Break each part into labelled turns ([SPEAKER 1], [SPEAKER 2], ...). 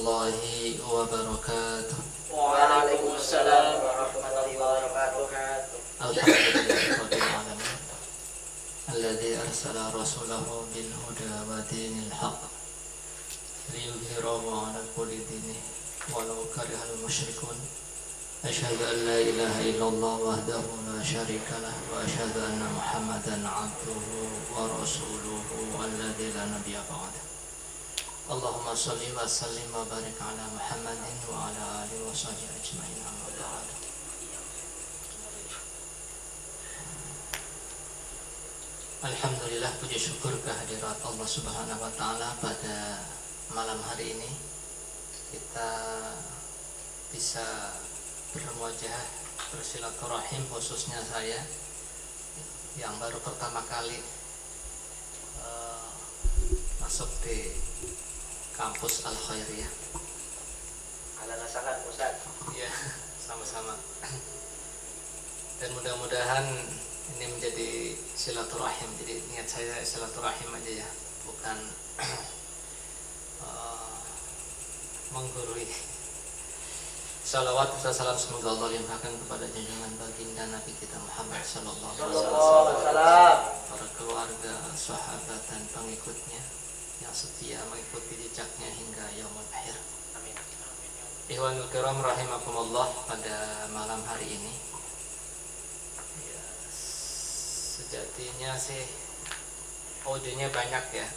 [SPEAKER 1] warahmatullahi wabarakatuh.
[SPEAKER 2] Waalaikumsalam warahmatullahi wabarakatuh.
[SPEAKER 1] Alhamdulillahirabbil alamin. Alladzi arsala rasulahu bil huda wa dinil haqq liyudhhirahu 'ala kulli dinin walau karihal musyrikun. Asyhadu an la ilaha illallah wahdahu la syarika lah wa asyhadu anna Muhammadan 'abduhu wa rasuluhu alladzi la nabiyya ba'dahu. Allahumma shalli wa sallim wa barik ala Muhammadin wa ala alihi wa sahbihi ajma'in. Amma ba'd. Alhamdulillah, puji syukur kehadirat Allah Subhanahu wa taala pada malam hari ini kita bisa bermuajah bersilaturahim, khususnya saya yang baru pertama kali masuk di kampus Al Khairiyah.
[SPEAKER 2] Ala nasakan Ustaz.
[SPEAKER 1] Iya, sama-sama. Dan mudah-mudahan ini menjadi silaturahim. Jadi niat saya silaturahim aja ya, bukan menggurui. Salawat dan salam semoga Allah limpahkan kepada junjungan baginda Nabi kita Muhammad sallallahu alaihi wasallam, para keluarga, sahabat dan pengikutnya yang setia mengikuti jejaknya hingga yaumul akhir.
[SPEAKER 2] Amin.
[SPEAKER 1] Ikhwanul kiram rahimakumullah, pada malam hari ini ya, sejatinya sih audionya banyak ya.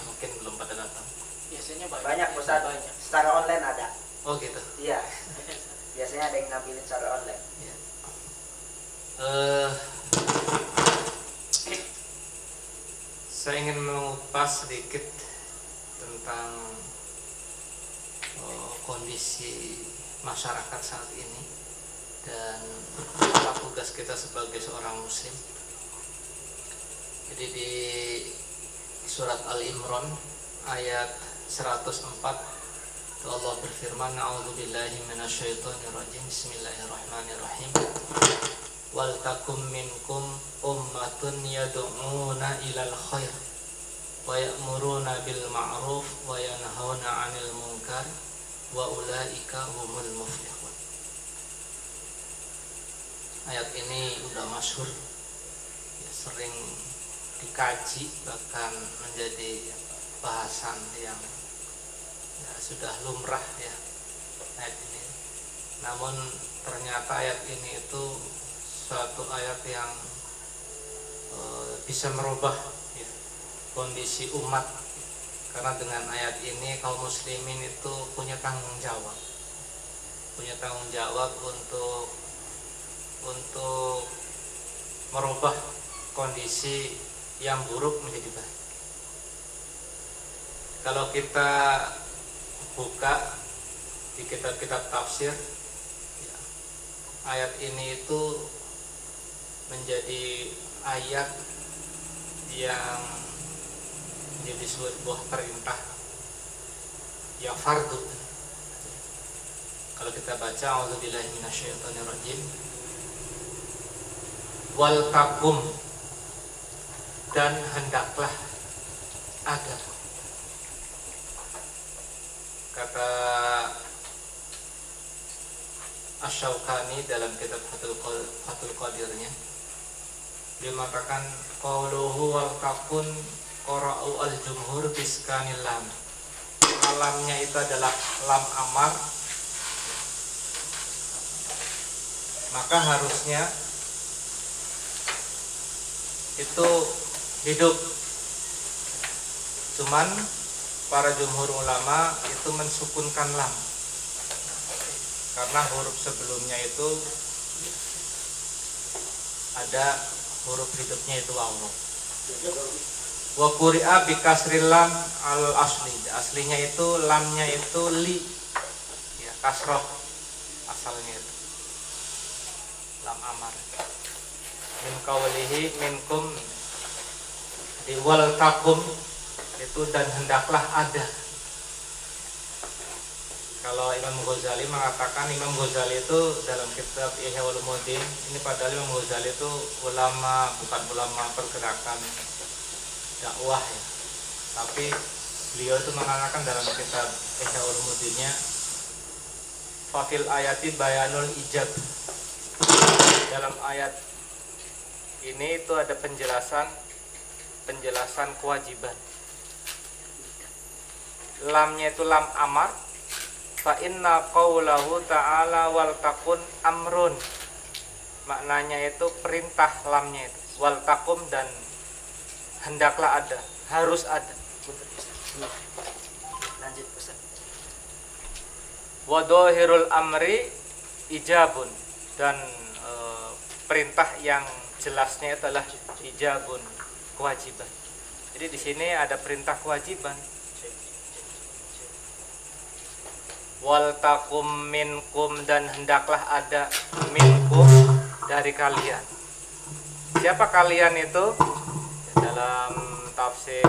[SPEAKER 1] Mungkin belum pada datang.
[SPEAKER 2] Biasanya banyak Ustaz. Secara online ada.
[SPEAKER 1] Oh gitu.
[SPEAKER 2] Iya. Biasanya ada yang nampilin secara online.
[SPEAKER 1] Ya. Saya ingin mengupas sedikit tentang kondisi masyarakat saat ini dan apa tugas kita sebagai seorang muslim. Jadi di surat Al-Imran ayat 104 Allah berfirman, a'udzubillahi minasyaitonirrajim, bismillahirrahmanirrahim. Wal takum minkum ummatun yad'una ilal khair wa ya'muruna bil ma'ruf wa yanhauna 'anil munkar wa ulaika humul muflihun. Ayat ini udah masyhur ya, sering dikaji, bahkan menjadi bahasan yang ya, sudah lumrah ya ayat ini. Namun ternyata ayat ini itu suatu ayat yang bisa merubah ya, kondisi umat, karena dengan ayat ini kaum muslimin itu punya tanggung jawab untuk merubah kondisi yang buruk menjadi baik. Kalau kita buka di kitab-kitab tafsir ya, ayat ini itu menjadi ayat yang menjadi sebuah perintah yang fardu. Kalau kita baca a'udzubillahi minasyaitonirrajim, wal takum, dan hendaklah ada. Kata Asy-Syaukani dalam kitab Fathul Qadirnya, dia mengatakan qauluhu wal takun qara'u al-jumhur biskanil lam. Lamnya itu adalah lam amar, maka harusnya itu hidup. Cuman para jumhur ulama itu mensukunkan lam karena huruf sebelumnya itu ada huruf hidupnya itu waw. Wa quri'a bi kasril lam al asli. Aslinya itu lamnya itu li. Ya, kasroh asalnya itu. Lam amar. Min qawlihi minkum di wal takum itu dan hendaklah ada. Kalau Imam Ghazali mengatakan, Imam Ghazali itu dalam kitab Ihya Ulumuddin, ini padahal Imam Ghazali itu ulama, bukan ulama pergerakan dakwah ya, tapi
[SPEAKER 3] beliau itu mengatakan dalam kitab Ihya Ulumuddinnya, fafil ayati bayanul ijab. Dalam ayat ini itu ada penjelasan kewajiban. Lamnya itu lam amar, fa inna qaulahu ta'ala wal takun amrun. Maknanya itu perintah lamnya itu, wal takum, dan hendaklah ada, harus ada.
[SPEAKER 2] Lanjut Ustaz.
[SPEAKER 3] Wa dhahirul amri ijabun, dan perintah yang jelasnya itu adalah ijabun, kewajiban. Jadi di sini ada perintah kewajiban. Wal takum minkum, dan hendaklah ada minkum, dari kalian. Siapa kalian itu? Dalam tafsir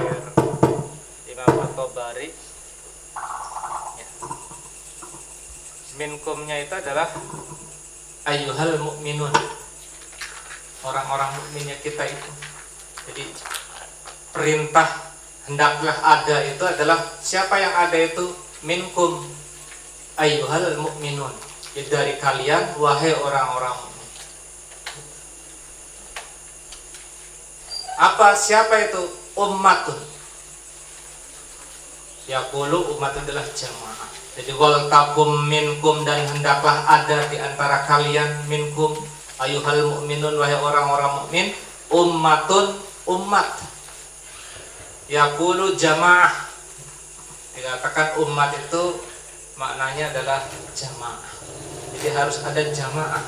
[SPEAKER 3] Imam At-Tabari, ya, minkumnya itu adalah
[SPEAKER 1] Ayyuhal mu'minun, orang-orang mukminnya kita itu. Jadi perintah hendaklah ada itu adalah siapa yang ada itu? Minkum ayyuhal mu'minun, ya, dari kalian wahai orang-orang mukmin. Apa, siapa itu? Ummatun. Yaqulu, umat adalah jamaah. Jadi wal takum minkum, dan hendaklah ada di antara kalian, minkum ayyuhal mu'minun, wahai orang-orang mukmin, ummatun, umat. Yaqulu jamaah. Dikatakan umat itu maknanya adalah jamaah. Jadi harus ada jamaah.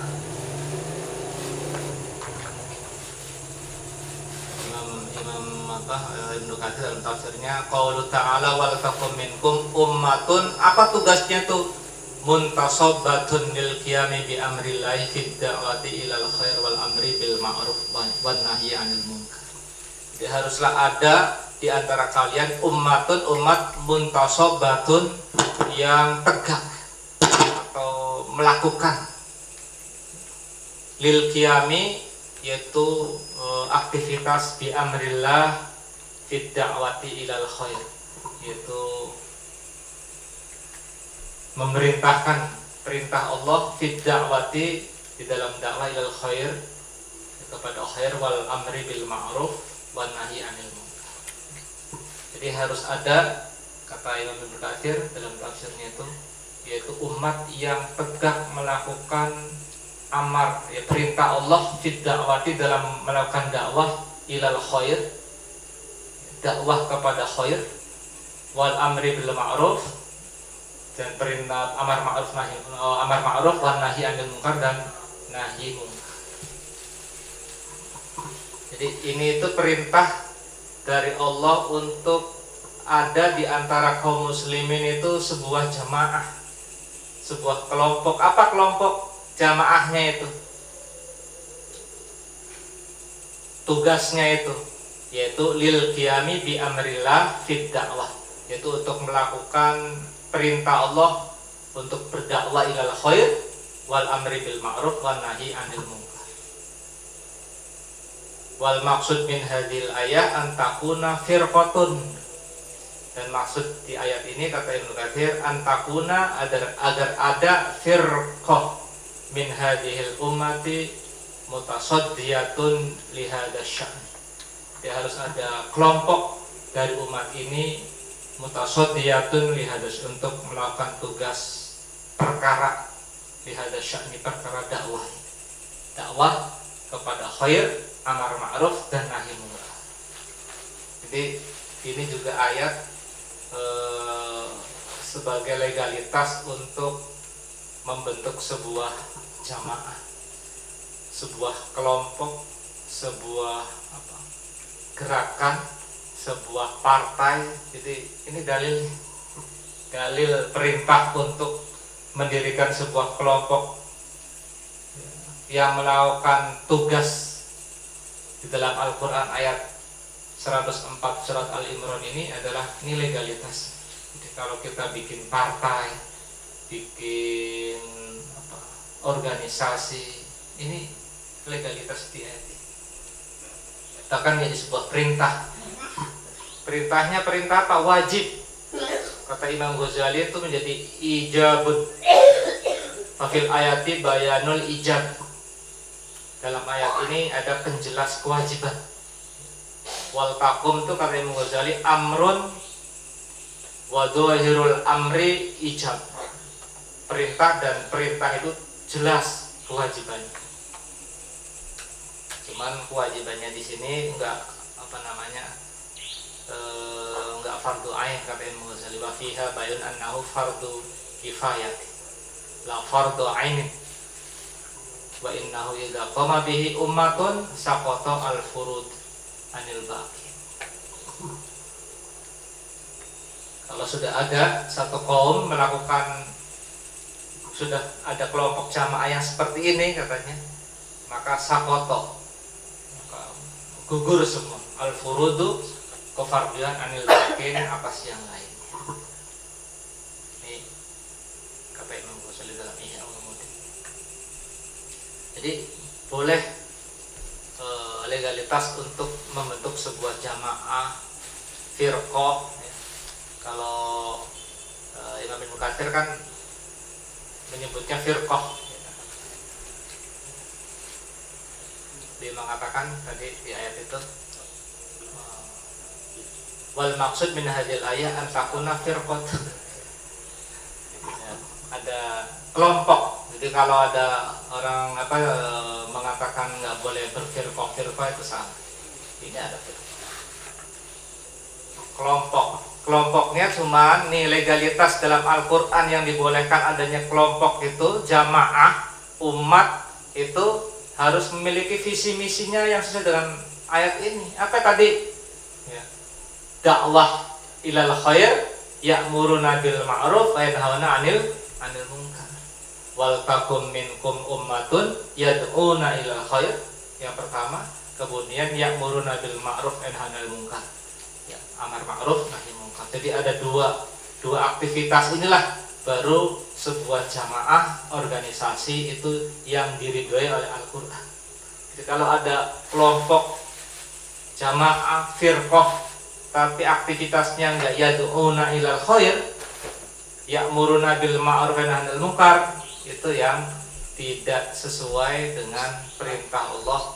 [SPEAKER 1] Ibnu Katsir dalam tafsirnya, qaulu ta'ala wal takum minkum ummatun, apa tugasnya tuh? Muntasabatun lil qiyami bi amrillahi fid da'wati ilal khair wal amri bil ma'ruf wan nahyi 'anil munkar. Jadi haruslah ada di antara kalian ummatun, umat, muntasabatun, yang tegak atau melakukan, lil qiyami, yaitu aktivitas bi amrillah fid da'wati ilal khair, yaitu memerintahkan perintah Allah fid da'wati, di dalam dakwah ilal khair, kepada khair, wal amri bil ma'ruf wan nahyi 'anil munkar. Jadi harus ada, kata Imam Ibnu Katsir dalam tafsirnya itu, yaitu umat yang tegak melakukan amar, ya, perintah Allah fid da'wati, dalam melakukan dakwah ilal khair, dakwah kepada khair, wal amri bil ma'ruf, dan perintah amar ma'ruf wan nahyi 'anil munkar, dan nahyi munkar. Jadi ini itu perintah dari Allah untuk ada di antara kaum muslimin itu sebuah jamaah, sebuah kelompok. Apa kelompok jamaahnya itu? Tugasnya itu yaitu lil qiyami bi amrillah fid dakwah, yaitu untuk melakukan perintah Allah untuk berdakwah ilal khair, wal amri bil ma'ruf wan nahyi 'anil munkar. Wal maksud min hadhil ayah an takuna firqatun, dan maksud di ayat ini, kata Ibnu Katsir, an takuna, agar ada firqah min hadhil ummati mutasaddiyatun li hadzal sya'n. Dia harus ada kelompok dari umat ini mutasaddiyatun li hadzal, untuk melakukan tugas perkara li hadzal sya'n, perkara dakwah kepada khair, amar ma'ruf, dan nahi munkar. Jadi ini juga ayat sebagai legalitas untuk membentuk sebuah jamaah, sebuah kelompok, sebuah gerakan, sebuah partai. Jadi ini dalil perintah untuk mendirikan sebuah kelompok yang melakukan tugas di dalam Al-Quran. Ayat 104 surat Al-Imran ini adalah ini legalitas. Jadi kalau kita bikin partai, bikin organisasi, ini legalitas di ayat ini. Bahkan menjadi sebuah perintah. Perintahnya perintah apa? Wajib.
[SPEAKER 3] Kata Imam Ghazali itu menjadi ijabun. Fafil ayati bayanul ijab. Dalam ayat ini ada penjelas kewajiban. Wal takum itu kata Imam Ghazali amrun wa dhahirul amri ijab. Perintah dan perintah itu jelas kewajibannya. Cuman kewajibannya di sini enggak enggak fardu ain kata Imam Ghazali, wa fiha bayun annahu fardu kifayah la fardu ainin wa innahu idza qama bihi ummatun saqata al furud anil baqi. Kalau sudah ada satu kaum melakukan, sudah ada kelompok jamaah yang seperti ini katanya, maka sakoto, maka gugur semua al furudu kefarduan anil bakin atas yang lainnya. Ini kata Imam Ghazali dalam Ihya Ulumuddin. Jadi boleh legalitas untuk membentuk sebuah jamaah firqah. Ya. Kalau Imam Ibnu Katsir kan menyebutnya firqah. Dia mengatakan tadi di ayat itu wal maksud min hadhil ayat an takuna firqat. Ya, ada kelompok. Jadi kalau ada orang mengatakan nggak boleh berfirqah itu salah. Ini ada kelompok. Kelompoknya cuma nih legalitas dalam Al-Qur'an yang dibolehkan adanya kelompok itu jamaah umat itu harus memiliki visi misinya yang sesuai dengan ayat ini. Apa tadi? Ya. Dakwah ilal khair ya'muruna bil ma'ruf wa yanhauna 'anil munkar wal takum minkum ummatun yad'una ilal khair. Yang pertama, kemudian ya'muruna bil ma'ruf wa yanhauna 'anil munkar. Ya, amar ma'ruf nahi munkar. Jadi ada dua aktivitas inilah baru sebuah jamaah organisasi itu yang diridhoi oleh Al-Qur'an. Jadi kalau ada kelompok jamaah firqah tapi aktivitasnya enggak yad'una ilal khair ya'muruna bil ma'ruf wa yanhauna 'anil munkar, itu yang tidak sesuai dengan perintah Allah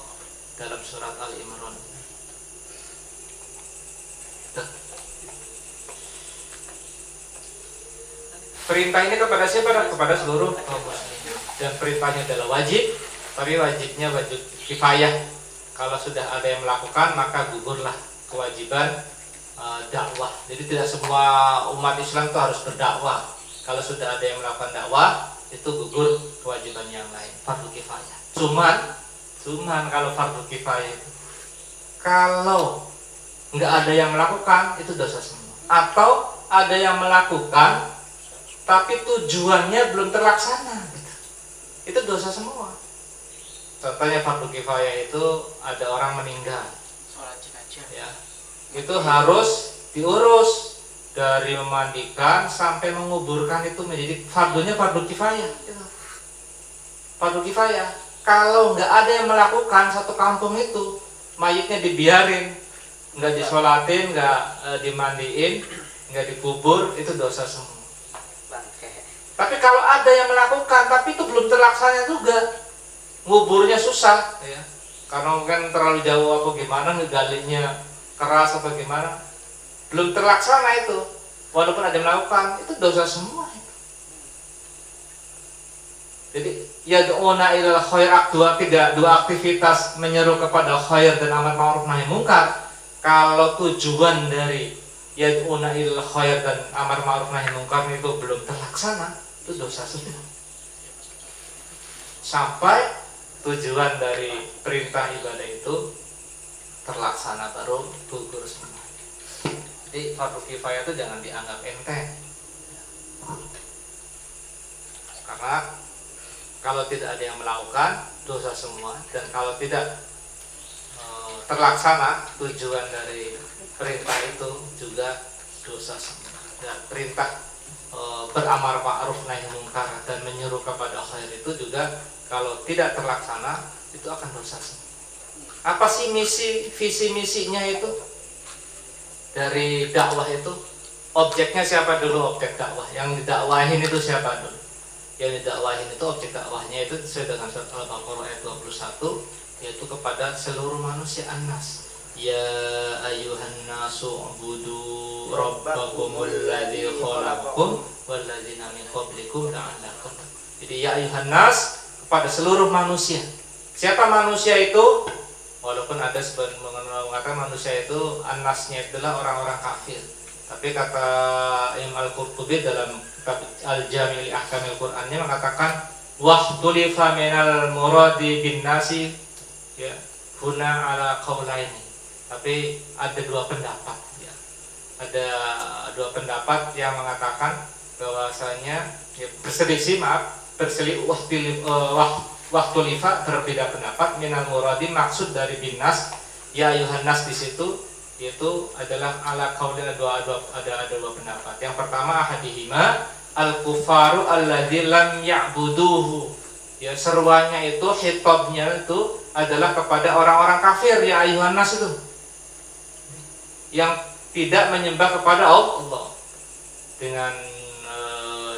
[SPEAKER 3] dalam surat Al-Imran. Perintah ini kepada siapa? Kepada seluruh kaum muslimin. Dan perintahnya adalah wajib, tapi wajibnya wajib kifayah. Kalau sudah ada yang melakukan maka gugurlah kewajiban dakwah. Jadi tidak semua umat Islam itu harus berdakwah. Kalau sudah ada yang melakukan dakwah, itu gugur kewajiban yang lain, fardu kifayah. Cuman kalau fardu kifayah itu, kalau nggak ada yang melakukan, itu dosa semua. Atau ada yang melakukan, tapi tujuannya belum terlaksana, gitu. Itu dosa semua. Contohnya fardu kifayah itu ada orang meninggal,
[SPEAKER 2] sholat jenazah.
[SPEAKER 3] Ya, itu harus diurus dari memandikan sampai menguburkan, itu menjadi fardunya fardu kifayah. Gitu. Fardu kifayah. Kalau nggak ada yang melakukan, satu kampung itu mayitnya dibiarin, nggak disolatin, nggak dimandiin, nggak dikubur, itu dosa semua. Tapi kalau ada yang melakukan, tapi itu belum terlaksana juga, nguburnya susah, ya, karena mungkin terlalu jauh apa gimana, ngegalinya keras apa gimana, belum terlaksana itu, walaupun ada yang melakukan, itu dosa semua. Jadi yad'una ilal khair, dua aktivitas menyeru kepada khair dan amar ma'ruf nahi munkar. Kalau tujuan dari yad'una ilal khair dan amar ma'ruf nahi munkar itu belum terlaksana, itu dosa semua. Sampai tujuan dari perintah ibadah itu terlaksana baru gugur semua. Jadi fardu kifayah itu jangan dianggap enteng. Karena kalau tidak ada yang melakukan, dosa semua. Dan kalau tidak terlaksana tujuan dari perintah itu juga dosa semua. Dan perintah beramar ma'ruf nahi munkar dan menyuruh kepada khair itu juga kalau tidak terlaksana, itu akan dosa semua. Apa sih visi misinya itu dari dakwah itu?
[SPEAKER 1] objeknya siapa dulu? Objek dakwah. Yang didakwahin itu siapa dulu? Yang didakwahin itu objek dakwahnya itu sesuai dengan surat Al-Baqarah ayat 21, yaitu kepada seluruh manusia annas. Ya ayuhan nasu ubudu rabbakumul ladzi khalaqakum wal ladzina min qablikum la'allakum. Jadi ya ayuhan nas, kepada seluruh manusia. Siapa manusia itu? Walaupun ada sebagian mengatakan manusia itu annasnya adalah orang-orang kafir. Tapi kata Imam Al-Qurtubi dalam kitab Al-Jami' li Ahkamil Qur'annya mengatakan wahtulifa minal muradi bin nasi ya huna ala qaulaini. Tapi ada dua pendapat ya. Ada dua pendapat yang mengatakan bahwasanya ya, wahtulifa berbeda pendapat minal muradi, maksud dari binas ya Yohanes di situ yaitu adalah ala qaulin, ada dua pendapat. Yang pertama ahadihima al-kufaru alladzi lam ya'buduhu. Ya seruannya itu, khitabnya itu adalah kepada orang-orang kafir ya Yohanes itu, yang tidak menyembah kepada Allah dengan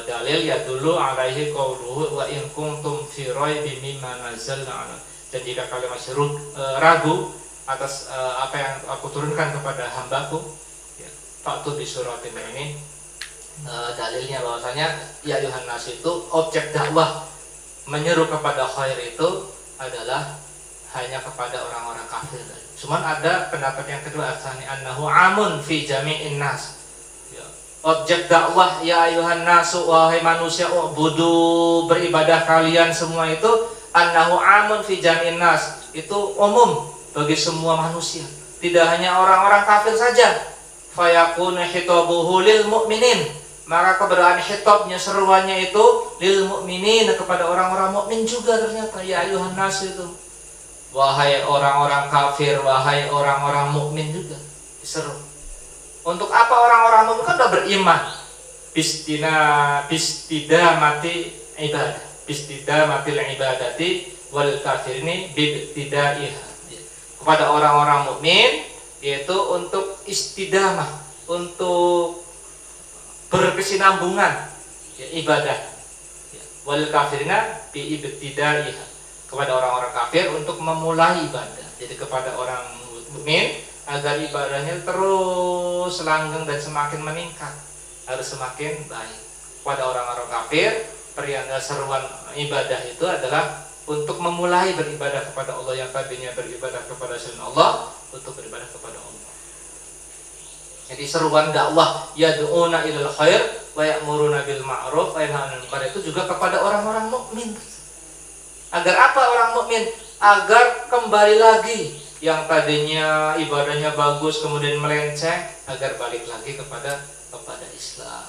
[SPEAKER 1] dalil ya dulu alaihi qauluhu wa in kuntum fi raibin mimma nazzalna ala. Dan jika kalian masih ragu atas apa yang aku turunkan kepada hambaku ya faktu di surat ini dalilnya bahwasanya ya Yohanes itu objek dakwah menyeru kepada khair itu adalah hanya kepada orang-orang kafir. Cuman ada pendapat yang kedua, asani annahu amun fi jami'in nas. Ya. Objek dakwah ya ayuhan nasu, wahai manusia, ubudu, beribadah kalian semua itu annahu amun fi jami'in nas. Itu umum bagi semua manusia, tidak hanya orang-orang kafir saja. Fayakun khitabuhu lil mu'minin. Maka keberadaan khitabnya, seruannya itu lil mu'minin, kepada orang-orang mukmin juga ternyata ya ayuhan nasu itu. Wahai orang-orang kafir, wahai orang-orang mukmin juga diseru. Untuk apa orang-orang mukmin kan sudah beriman? Bistidamati ibadah, bistidamati ibadati wal kafirini bibtidaiha. Kepada orang-orang mukmin yaitu untuk istidamah, untuk berkesinambungan ya, ibadah. Wal kafirina bi ibtidaiha, kepada orang-orang kafir untuk memulai ibadah. Jadi kepada orang mukmin agar ibadahnya terus langgeng dan semakin meningkat, harus semakin baik. Pada orang-orang kafir, seruan ibadah itu adalah untuk memulai beribadah kepada Allah, yang tadinya beribadah kepada selain Allah untuk beribadah kepada Allah. Jadi seruan dakwah yad'una ilal khair wa ya'muruna bil ma'ruf wa yanhauna 'anil munkar itu juga kepada orang-orang mukmin. Agar apa orang mukmin? Agar kembali lagi, yang tadinya ibadahnya bagus kemudian melenceng, agar balik lagi kepada Islam.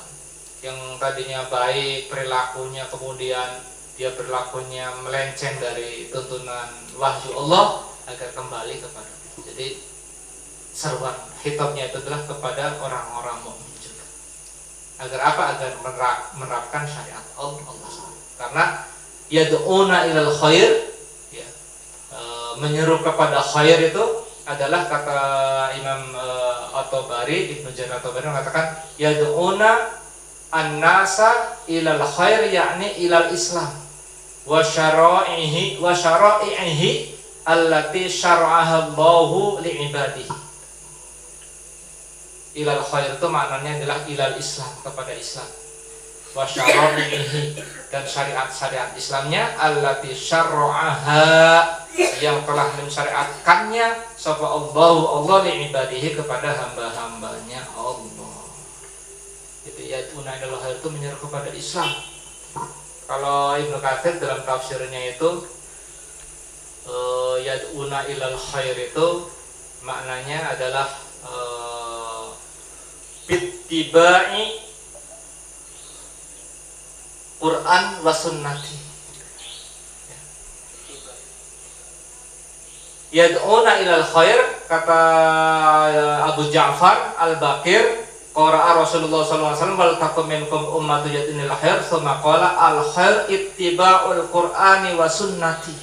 [SPEAKER 1] Yang tadinya baik perilakunya kemudian dia perilakunya melenceng dari tuntunan wahyu Allah, agar kembali kepada itu. Jadi seruan khitabnya itu adalah kepada orang-orang mukmin juga. Agar apa? Agar menerapkan syariat Allah. Karena yad'una ilal khair ya, menyeru kepada khair itu adalah kata Imam At-Tabari, Ibnu Jarir At-Tabari mengatakan yad'una an-nasa ilal khair, yakni ilal Islam wa syara'ihi allati syara'aha Allahu li'ibadihi. Ilal khair itu maknanya adalah ilal Islam, kepada Islam. Wa syara'ihi, dan syariat-syariat Islamnya allati syara'aha, yang telah mensyariatkannya sapa Allah li'ibadihi, kepada hamba-hambanya Allah. Itu yad'una ilal khair itu menyeru kepada Islam. Kalau Ibnu Katsir dalam tafsirnya itu yad'una ilal khair itu maknanya adalah bittiba'i Quran wa sunnati. Yad'una ilal khair, kata Abu Ja'far Al-Baqir, qara'a Rasulullah sallallahu alaihi wasallam wal takum minkum ummatun yad'una ilal khair, tsumma qala al khair ittiba'ul Qur'ani wa sunnati.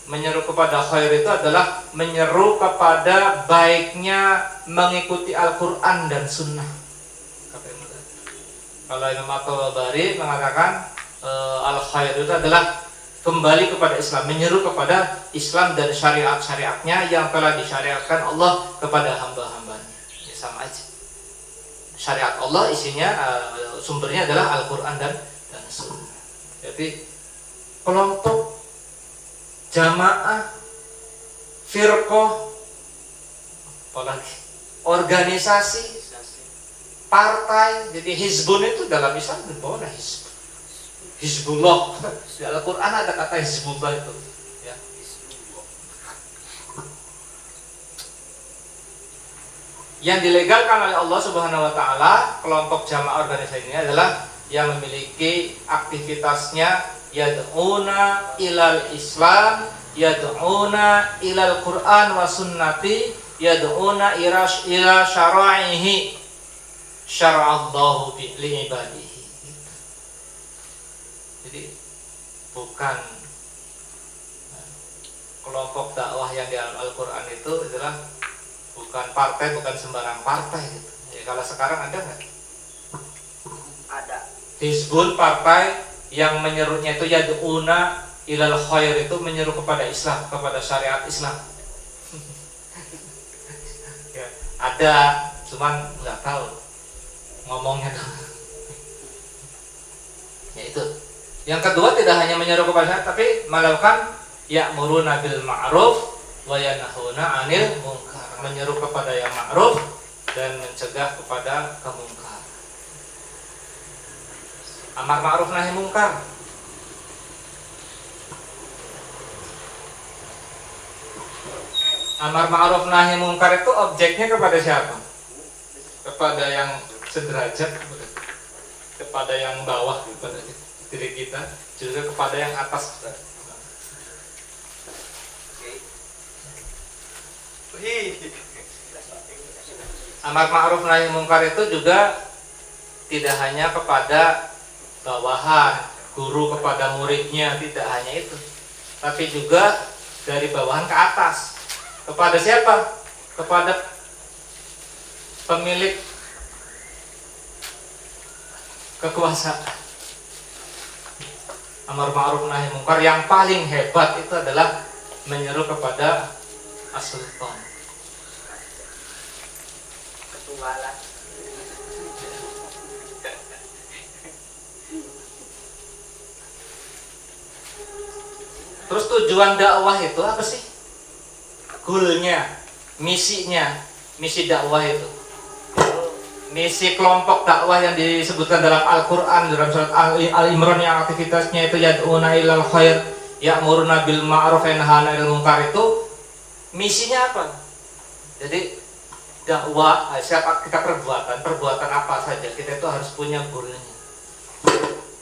[SPEAKER 3] Menyeru kepada khair itu adalah menyeru kepada baiknya mengikuti Al-Quran dan Sunnah. Kalau Imam At-Tabari mengatakan al-khair itu adalah kembali kepada Islam, menyeru kepada Islam dan syariat-syariatnya yang telah disyariatkan Allah kepada hamba-hambanya. Ya, sama aja. Syariat Allah isinya sumbernya adalah Al-Quran dan Sunnah. Jadi kelompok, jamaah, firqah, apalagi organisasi, partai. Jadi hizbun itu dalam Islam dibawa hizb, hizbullah. Di Al-Quran ada kata hizbullah itu ya. Yang dilegalkan oleh Allah Subhanahu wa taala, kelompok jamaah organisasi ini adalah yang memiliki aktivitasnya yad'una ilal Islam, yad'una ilal Quran wa sunnati, yad'una ila syara'ihi syara'allahu li ibadihi. Jadi bukan kelompok dakwah yang di Al-Quran itu adalah bukan partai, bukan sembarang partai gitu. Ya, kalau sekarang ada nggak?
[SPEAKER 2] Ada.
[SPEAKER 3] Hizbun, partai yang menyerunya itu yad'una ilal khair, itu menyeru kepada Islam, kepada syariat Islam. Ya, ada, cuman nggak tahu ngomongnya. Ya itu. Yang kedua, tidak hanya menyeru kepada syariat, tapi melakukan ya'muruna bil ma'ruf wa yanhauna 'anil munkar, menyeru kepada yang ma'ruf dan mencegah kepada kemungkar. Amar ma'ruf nahi mungkar. Amar ma'ruf nahi mungkar itu objeknya kepada siapa? Kepada yang sederajat, kepada yang bawah, kepada diri kita, juga kepada yang atas. Amar ma'ruf nahi mungkar itu juga tidak hanya kepada bawahan, guru kepada muridnya, tidak hanya itu, tapi juga dari bawahan ke atas. Kepada siapa? Kepada pemilik kekuasaan. Amar ma'ruf nahi mungkar yang paling hebat itu adalah menyeru kepada as-sultan,
[SPEAKER 2] Ketua lah.
[SPEAKER 3] Terus tujuan dakwah itu apa sih? Goalnya, misinya, misi dakwah itu. Misi kelompok dakwah yang disebutkan dalam Al-Quran, dalam surat Al-Imran, yang aktivitasnya itu yad'una ilal khair, ya'muruna bil ma'ruf wa yanhauna 'anil munkar, itu misinya apa? Jadi dakwah, siapa kita perbuatan apa saja, kita itu harus punya goalnya.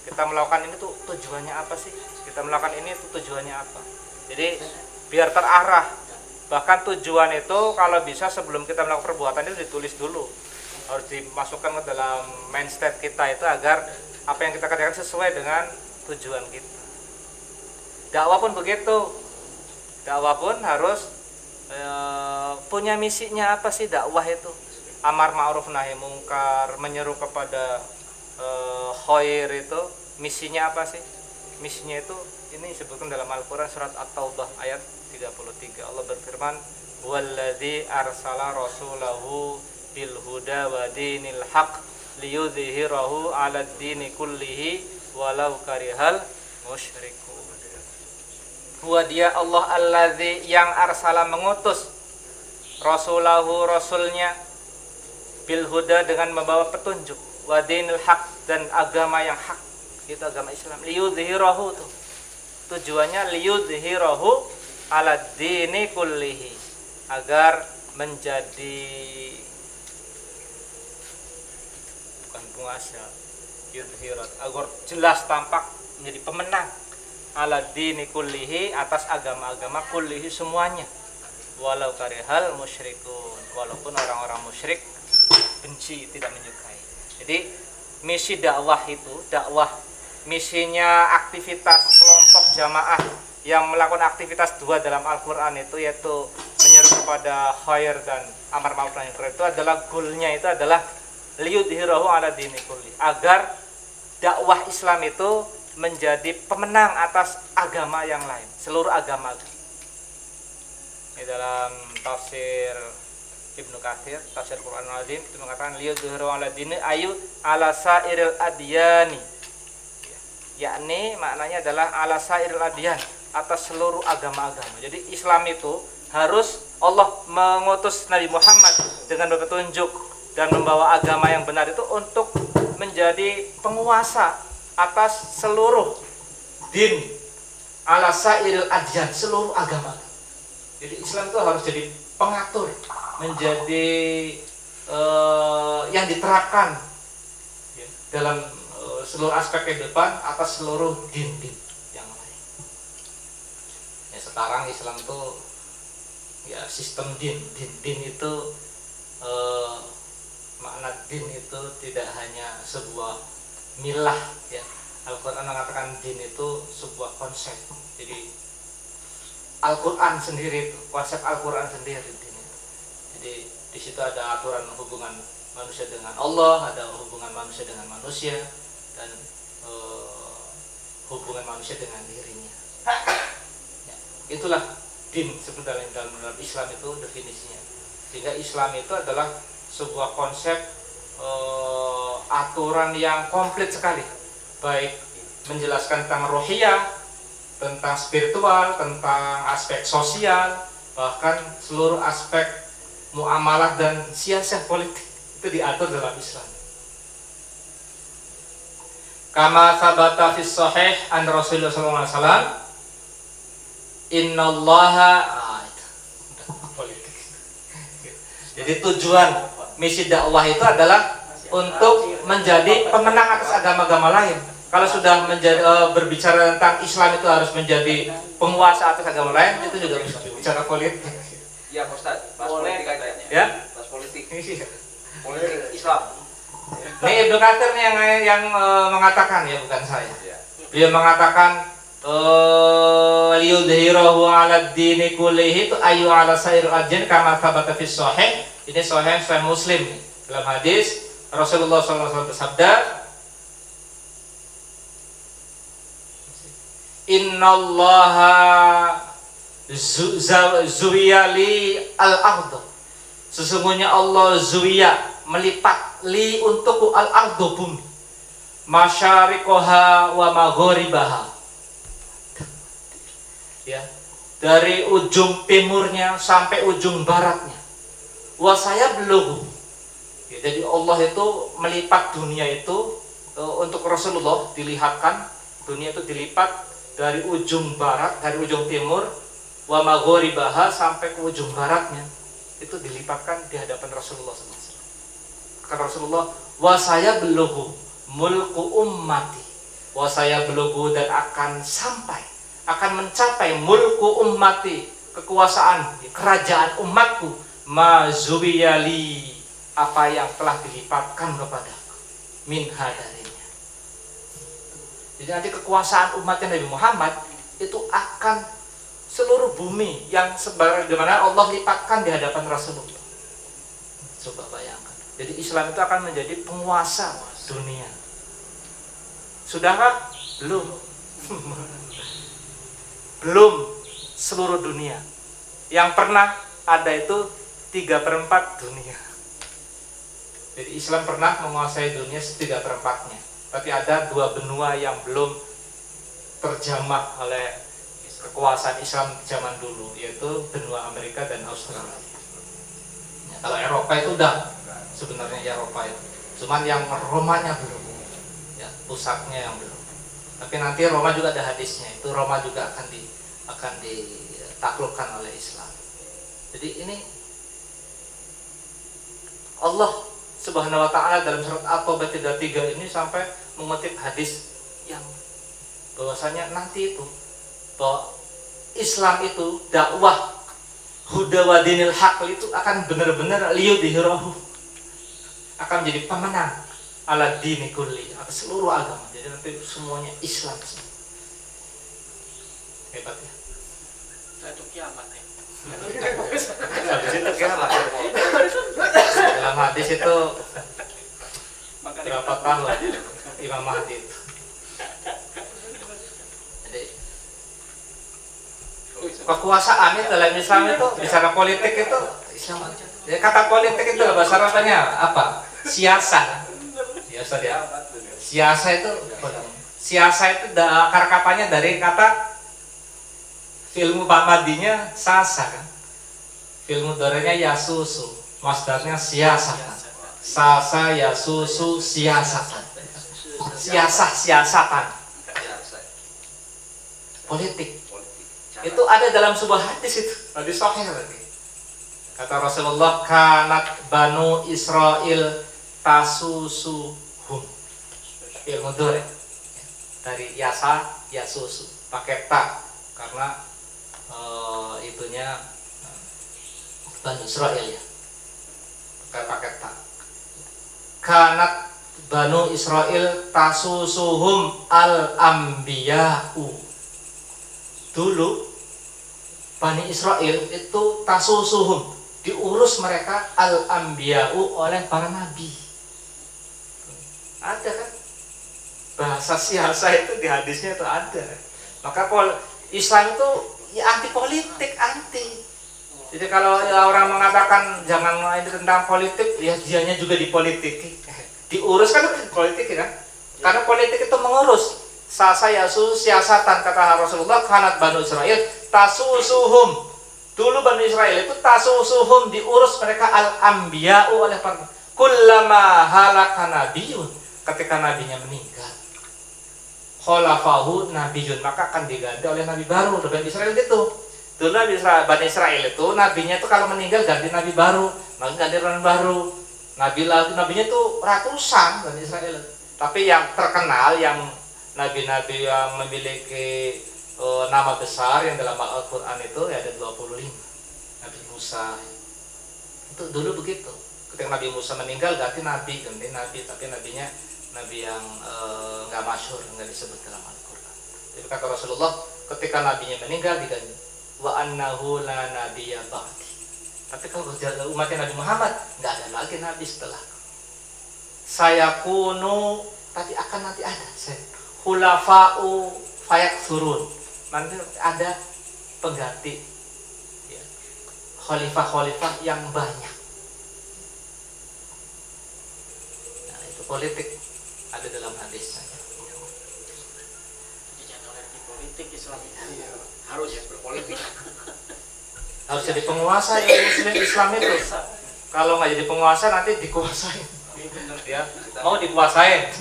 [SPEAKER 3] Kita melakukan ini tuh tujuannya apa sih? Kita melakukan ini tuh tujuannya apa? Jadi biar terarah. Bahkan tujuan itu kalau bisa sebelum kita melakukan perbuatan itu ditulis dulu, harus dimasukkan ke dalam mind state kita itu, agar apa yang kita kerjakan sesuai dengan tujuan kita. Dakwah pun begitu. Dakwah pun harus punya misinya apa sih dakwah itu? Amar ma'ruf nahi mungkar, menyeru kepada khair, itu misinya apa sih? Misinya itu ini disebutkan dalam Al-Quran surat At-Taubah ayat 33. Allah berfirman, "Walladzi arsala rasulahu bil huda wa dinil haq liyudhhirahu 'alad dini kullihi walau karihal musyrikun." Huwa dia Allah alladzi yang arsala mengutus rasulahu rasulnya bil huda dengan membawa petunjuk, wa dinil haq dan agama yang hak, itu agama Islam. Liyudhhirahu tuh tujuannya, liyudhhirahu 'alad dini kullihi, agar menjadi bukan penguasa, yudhirat, agar jelas tampak menjadi pemenang, 'alad dini kullihi, atas agama-agama kullihi semuanya, walau karihal musyrikun, walaupun orang-orang musyrik benci, tidak menyukai. Jadi misi dakwah itu, dakwah misinya aktivitas kelompok jamaah yang melakukan aktivitas dua dalam Al-Quran itu, yaitu menyeru kepada khair dan amar ma'ruf nahi munkar, itu adalah goalnya itu adalah liyudhirahu ala dini kulli, agar dakwah Islam itu menjadi pemenang atas agama yang lain, seluruh agama. Ini dalam tafsir Ibnu Katsir, tafsir Quran Al-Azim, itu mengatakan liyudhirahu ala dini ayu ala sairil adyani, yakni maknanya adalah ala sairil adyan, atas seluruh agama-agama. Jadi Islam itu harus Allah mengutus Nabi Muhammad dengan petunjuk dan membawa agama yang benar itu untuk menjadi penguasa atas seluruh din, ala sairil adyan, seluruh agama. Jadi Islam itu harus jadi pengatur, menjadi yang diterapkan dalam seluruh aspek kehidupan atas seluruh din-din yang lain. Ya, sekarang Islam itu ya sistem din itu makna din itu tidak hanya sebuah milah ya. Al-Quran mengatakan din itu sebuah konsep. Jadi Al-Quran sendiri itu, konsep Al-Quran sendiri din itu. Jadi di situ ada aturan hubungan manusia dengan Allah, ada hubungan manusia dengan manusia, dan hubungan manusia dengan dirinya. Ya, itulah din sebenarnya dalam Islam itu definisinya. Sehingga Islam itu adalah sebuah konsep aturan yang komplit sekali, baik menjelaskan tentang rohiyah, tentang spiritual, tentang aspek sosial, bahkan seluruh aspek muamalah dan siasat politik itu diatur dalam Islam. Kama sabata fis sahih an Rasulullah sallallahu alaihi wasallam, innallaha politik. Jadi tujuan misi dakwah itu adalah untuk menjadi pemenang atas agama-agama lain. Kalau sudah menjadi berbicara tentang Islam itu harus menjadi penguasa atas agama lain, itu juga bisa bicara politik.
[SPEAKER 2] Iya, Ustaz. Pas politik aja.
[SPEAKER 3] Ya?
[SPEAKER 2] Pas politik.
[SPEAKER 3] Iya.
[SPEAKER 2] Politik Islam.
[SPEAKER 3] Ini Ibnu Katsir nih yang mengatakan, ya bukan saya. Dia mengatakan liyudhhirahu 'ala ad-dini kullihi ayu 'ala sairil adyan kama thabata fis sahih. Ini sahih Muslim. Dalam hadis Rasulullah SAW bersabda, innallaha zuwiyali al-ardu, sesungguhnya Allah zuwiya, melipat, li untukku al-ardu, bumi, masyariqaha wa magharibaha, ya, dari ujung timurnya sampai ujung baratnya, wa saya belum. Ya, jadi Allah itu melipat dunia itu untuk Rasulullah dilihatkan, dunia itu dilipat dari ujung barat, dari ujung timur, wa magharibaha, sampai ke ujung baratnya, itu dilipatkan di hadapan Rasulullah SAW. Kata Rasulullah, wa saya belum mulku ummati, wa saya belum, dan akan sampai, akan mencapai mulku ummati, kekuasaan, kerajaan umatku, ma zuwiyali, apa yang telah dilipatkan kepadaku, minha, darinya. Jadi nanti kekuasaan umatnya Nabi Muhammad itu akan seluruh bumi yang sebagaimana Allah lipatkan di hadapan Rasulullah. Coba bayangkan. Jadi Islam itu akan menjadi penguasa dunia. Sudahkah? Belum. Belum seluruh dunia. Yang pernah ada itu 3/4 dunia. Jadi Islam pernah menguasai dunia 3/4-nya. Tapi ada 2 benua yang belum terjamah oleh kekuasaan Islam zaman dulu, yaitu benua Amerika dan Australia. Ya, kalau Eropa itu udah sebenarnya Eropa itu, cuman yang Romanya belum, ya, pusatnya yang belum. Tapi nanti Roma juga ada hadisnya, itu Roma juga akan ditaklukkan oleh Islam. Jadi ini Allah Subhanahu wa ta'ala dalam surat At-Taubah 33 ini sampai mengutip hadis yang bahwasanya nanti itu bahwa Islam itu dakwah huda wa dinil haq itu akan benar-benar liyudhhirahu, akan menjadi pemenang ala dini kulli, atas seluruh agama. Jadi nanti semuanya Islam semua. Hebat ya.
[SPEAKER 4] Itu kiamat ya.
[SPEAKER 3] Habis itu kiamat. Dalam hadis itu berapa tahun Imam Mahdi itu. Jadi kekuasaan itu dalam Islam itu bicara politik itu Islam. Jadi kata politik itu bahasa Arabnya apa? Siasa. Biasa dia. Siasa itu akar katanya dari kata ilmu madinya sasa kan. Ilmu dorenya yasusu, masdarnya siasa. Sasa yasusu siasatan. Siasatan. Politik. Itu ada dalam sebuah hadis itu. Hadis sahih berarti. Kata Rasulullah, kanat banu Israel tasusuhum. Ilmu dore. Dari yasa yasusu pakai ta karena itunya Banu Israel ya, pakai tak. Kanat Banu Israel tasusuhum al-ambiya'u. Dulu Bani Israel itu tasusuhum, diurus mereka al-ambiya'u oleh para nabi. Ada kan? Bahasa siasa itu di hadisnya itu ada. Maka Islam itu ya anti politik, anti. Jadi kalau ya orang mengatakan jangan main tentang politik, ya dianya juga dipolitiki. Diurus kan politik kan? Karena politik itu mengurus. Sasa yasu siasatan kata Rasulullah, kanat Banu Israel tasusuhum. Dulu Banu Israel itu tasusuhum, diurus mereka al-ambiya'u oleh para kullama halaka nabiyun, ketika nabinya meninggal. Khalafahu nabiyun, maka akan diganti oleh nabi baru. Bani Israel gitu. Dulu Bani Israel itu nabinya itu kalau meninggal ganti nabi baru, maka ganti nabi baru. Nabinya itu ratusan Bani Israel. Tapi yang terkenal, yang nabi-nabi yang memiliki nama besar yang dalam Al-Quran itu ya ada 25. Nabi Musa itu dulu begitu. Ketika Nabi Musa meninggal ganti nabi, tapi nabinya nabi yang nggak masyhur, nggak disebut dalam Al-Quran. Jadi kata Rasulullah, ketika nabinya meninggal diganti wa annahu la nabiyya ba'di. Tapi kalau umatnya Nabi Muhammad nggak ada lagi nabi setelah. Sayakunu, tapi akan nanti ada. Khulafa'u fayaksurun. Nanti ada pengganti ya, khalifah-khalifah yang banyak. Nah, itu politik ada dalam hadisnya.
[SPEAKER 4] Jadi jangan ngerti politik Islam itu. Harus ya berpolitik.
[SPEAKER 3] Harus jadi penguasa ya Muslim Islam itu. Kalau nggak jadi penguasa nanti dikuasain. Ya, mau dikuasain.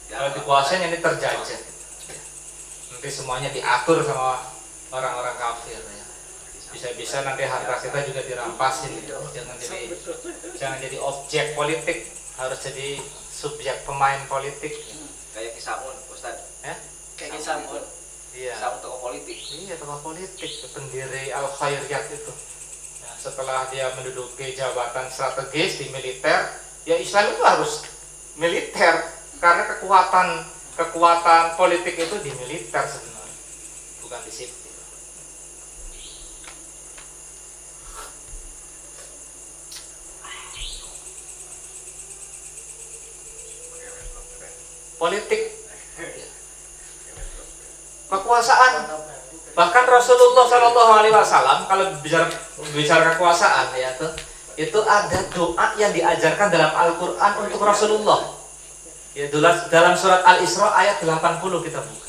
[SPEAKER 3] Kalau dikuasain ini terjajah. Nanti semuanya diatur sama orang-orang kafir ya. Bisa-bisa nanti harta kita juga dirampasin. Jangan jadi objek politik, harus jadi subjek pemain politik.
[SPEAKER 2] Kayak Kisamun, Ustaz.
[SPEAKER 3] Ya?
[SPEAKER 4] Kayak Kisamun.
[SPEAKER 3] Iya.
[SPEAKER 2] Kisamun tokoh politik.
[SPEAKER 3] Iya, tokoh politik, pendiri Al-Khairiyat itu. Ya, setelah dia menduduki jabatan strategis di militer, ya Islam itu harus militer karena kekuatan politik itu di militer sebenarnya, bukan di sipil. Politik, kekuasaan. Bahkan Rasulullah SAW kalau bicara kekuasaan ya itu ada doa yang diajarkan dalam Al-Quran untuk Rasulullah. Ya, dalam surat Al-Isra ayat 80 kita buka.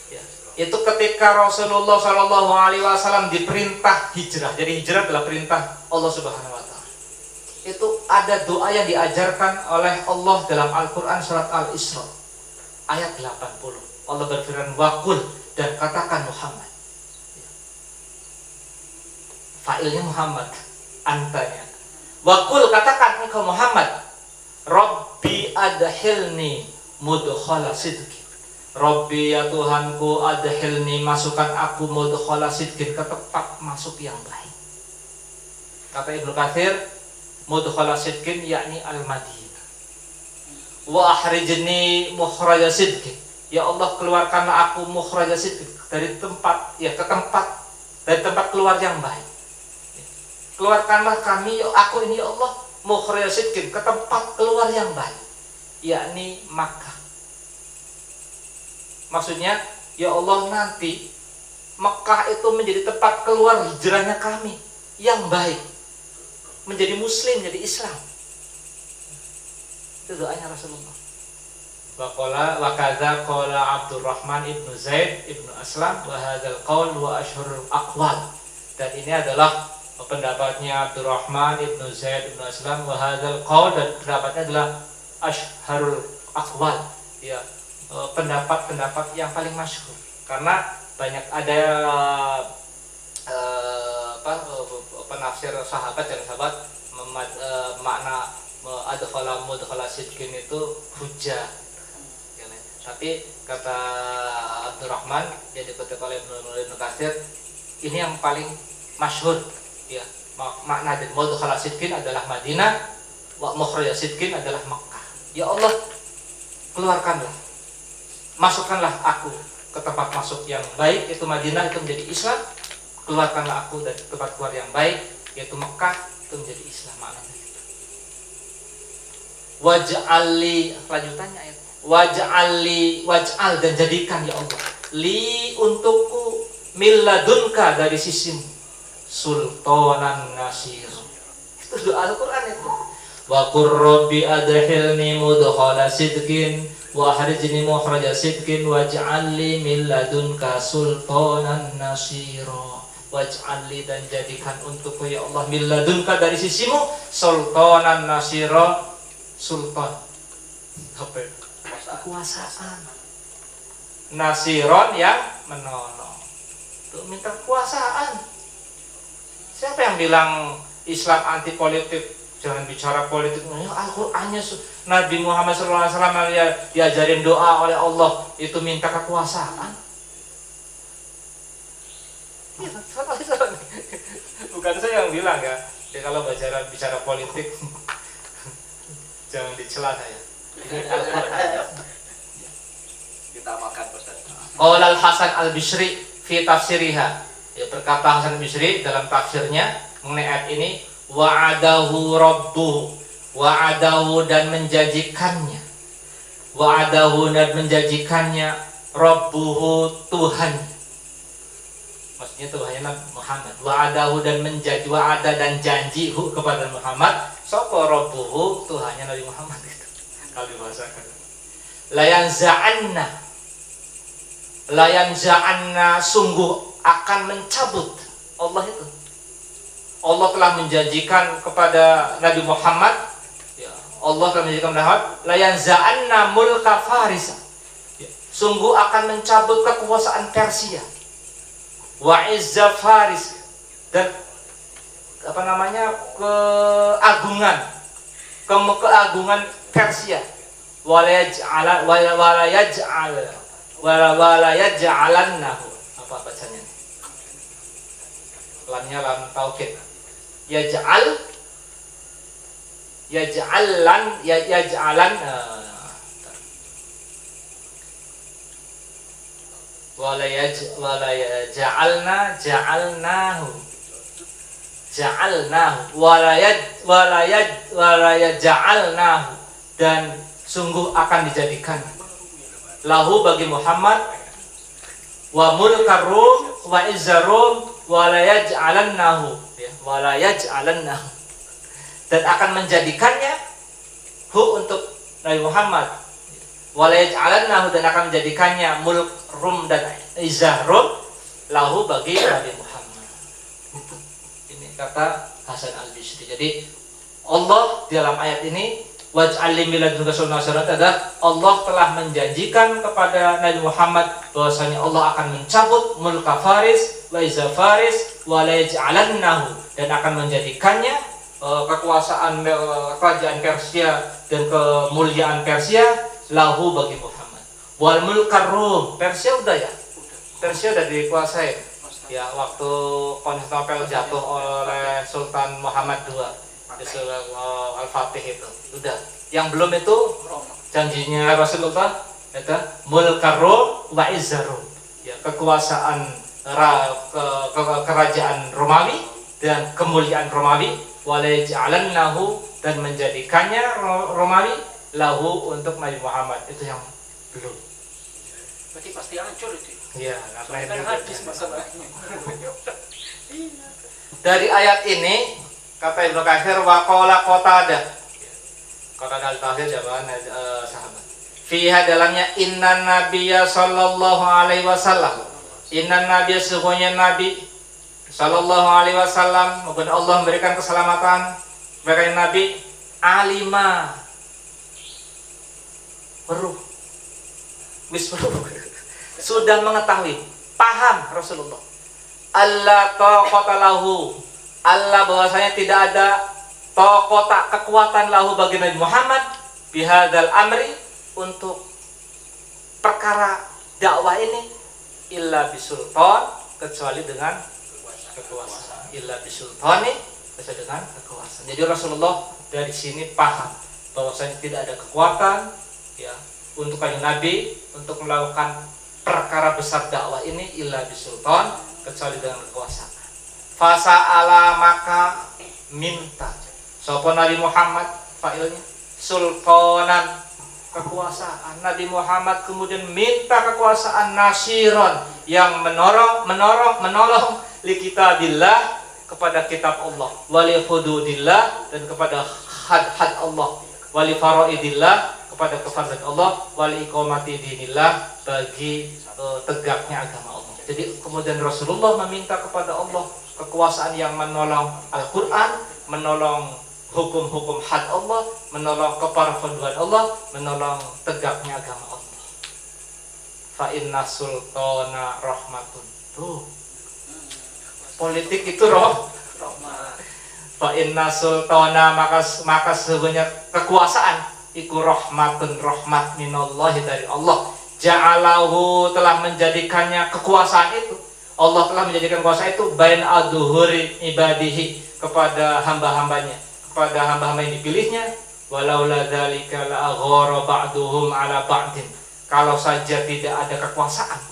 [SPEAKER 3] Ya, itu ketika Rasulullah SAW diperintah hijrah. Jadi hijrah adalah perintah Allah Subhanahu Wa Taala. Itu ada doa yang diajarkan oleh Allah dalam Al-Quran surat Al-Isra ayat 80. Allah berfirman, wakul, dan katakan Muhammad. Fa'ilnya Muhammad, antanya. Wakul, katakan engkau Muhammad, Rabbi adhilni mudkhala sidqin. Rabbi ya Tuhanku adhilni, masukkan aku mudkhala sidqin, ke tempat masuk yang baik. Kata Ibnu Katsir, mudkhala sidqin yakni al-Madinah. wa akhrijni mukhraja sidqin. Ya Allah, keluarkanlah aku mukhraja sidqin, dari tempat keluar yang baik. Keluarkanlah kami, aku ini ya Allah, mukhraja sidqin, ke tempat keluar yang baik, yakni Makkah. Maksudnya, ya Allah, nanti Mekah itu menjadi tempat keluar hijrahnya kami yang baik, menjadi muslim, menjadi Islam. Itu doanya Rasulullah. Wa kadza qala Abdurrahman ibnu Zaid ibnu Aslam wa hadzal qaul wa asyhurul aqwal. Dan ini adalah pendapatnya Abdurrahman ibnu Zaid ibnu Aslam, wa hadzal qaul, dan pendapatnya adalah asyharul aqwal, ya, pendapat-pendapat yang paling masyhur. Karena banyak ada penafsir sahabat dan sahabat makna adkhala mudkhala sidqin itu hujjah. Tapi kata Abdurrahman yang dikutip oleh Ibnu Katsir, ini yang paling masyhur, ya. Makna dari mudkhala sidqin adalah Madinah, wa mukhraja sidqin adalah Makkah. Ya Allah, keluarkanlah, masukkanlah aku ke tempat masuk yang baik, yaitu Madinah, itu menjadi Islam. Keluarkanlah aku dari tempat keluar yang baik, yaitu Mekah, itu menjadi Islam. Maknanya waj'alli, lanjutannya ayat, waj'al, dan jadikan ya Allah, li, untukku, milladunka, dari sisimu, sultanan nasir. Itu doa Al-Quran itu. Wa qur rabbi adkhilni mudkhala sidqin wa akhrijni mukhraja sidqin waj'al li min ladunka sultanan nasira. Waj'al li, dan jadikan untukku ya Allah, min ladunka, dari sisimu, sultanan nasira, sultan, apa itu? Kekuasaan, nasiron, yang menolong. Tuh, minta kekuasaan. Siapa yang bilang Islam anti politik? Jangan bicara politik. Al-Qur'annya Nabi Muhammad SAW diajarin doa oleh Allah, itu minta kekuasaan. Bukan saya yang bilang, ya. Jadi kalau bicara politik jangan dicela saya.
[SPEAKER 2] Kita makan Ustaz.
[SPEAKER 3] Qala Al-Hasan Al-Bishri fi tafsiriha. Ya, berkata Hasan Al-Bishri dalam tafsirnya mengenai ayat ini, wa'adahu rabbuhu, wa'adahu, dan menjanjikannya, wa'adahu, dan menjanjikannya, rabbuhu, Tuhan. Maksudnya Tuhannya Nabi Muhammad. Wa'adahu, dan menjanji, wa'ada, dan janji kepada Muhammad, sapa rabbuhu, Tuhannya Nabi Muhammad itu. Kalau dibahasakan, layanza'anna, sungguh akan mencabut Allah itu. Allah telah menjanjikan kepada Nabi Muhammad, ya, Allah telah menjanjikan kepada Muhammad, layanza'anna mulka Farisa, ya, sungguh akan mencabut kekuasaan Persia, wa izza Faris, dan keagungan Persia, walayaj'alannahu, apa bacanya? Lamnya lam taukid. Yaj'alan ja'alnahu, dan sungguh akan dijadikan lahu, bagi Muhammad, wa mulkar rum wa izzarum wa la yaj'alannahu, ya, wa la yaj'alannahu, dan akan menjadikannya untuk Nabi Muhammad, wa la yaj'alannahu, dan akan menjadikannya mulk rum dan izzah rum lahu, bagi Nabi Muhammad. Ini kata Hasan Al-Bishri. Jadi Allah dalam ayat ini, waj'al li min ladunka sultanan nasira, adalah Allah telah menjanjikan kepada Nabi Muhammad bahwasanya Allah akan mencabut mulka Faris wa izza Faris wa la yaj'alannahu, dan akan menjadikannya kekuasaan kerajaan Persia dan kemuliaan Persia lahu, bagi Muhammad. Wal mulkar Rum, Persia udah dikuasai, ya, waktu Konstantinopel jatuh oleh Sultan Muhammad II, Al-Fatih itu udah. Yang belum itu janjinya Rasulullah itu mulkarum wa izzarum, ya, kekuasaan kerajaan Romawi dan kemuliaan Romawi, walaj'alannahu, dan menjadikannya Romawi lahu untuk Nabi Muhammad. Itu yang belum.
[SPEAKER 4] Berarti pasti hancur itu.
[SPEAKER 3] Iya,
[SPEAKER 4] Kan hadis masalahnya.
[SPEAKER 3] dari ayat ini kata Ibnu Katsir wa qala Qatadah. Qatadah al-Tahir jawaban sahabat. Fiha dalamnya inna nabiyya sallallahu alaihi wasallam. Inna nabiyya sesungguhnya Nabi sallallahu alaihi wasallam, moga Allah memberikan keselamatan bagi Nabi, alima weruh. Wis weruh. Sudah mengetahui, paham Rasulullah. Allah taqata lahu, Allah bahwasanya tidak ada taqata, kekuatan lahu bagi Nabi Muhammad bihadzal amri, untuk perkara dakwah ini, illa bisultan, kecuali dengan kekuasaan. Illa bisultani, kecuali dengan kekuasaan. Jadi Rasulullah dari sini paham bahwasanya tidak ada kekuatan, ya, untuk kanjeng Nabi untuk melakukan perkara besar dakwah ini illa bisultan, kecuali dengan kekuasaan. Fasa'ala, maka minta sapa Nabi Muhammad, fa'ilnya sultanan, kekuasaan. Nabi Muhammad kemudian minta kekuasaan, nasiron, yang menolong li kitabillah, kepada kitab Allah, wali hududillah, dan kepada had-had Allah, wali faraidillah, kepada kefardan Allah, wali iqamati dinillah, bagi tegaknya agama Allah. Jadi kemudian Rasulullah meminta kepada Allah kekuasaan yang menolong Al-Quran, menolong hukum-hukum had Allah, menolong keparfuduan Allah, menolong tegaknya agama Allah. Fa inna sultana rahmatun. Tuh, politik itu rahmat. Fa inna sultana, maka sesungguhnya kekuasaan iku rahmatun, rahmat minallahi, dari Allah. Ja'alahu, telah menjadikannya kekuasaan itu, Allah telah menjadikan kuasa itu bain adzuhuri ibadihi, kepada hamba-hambanya, kepada hamba-hamba yang dipilihnya. Walaula dzalika la aghara ba'duhum ala ba'din, kalau saja tidak ada kekuasaan,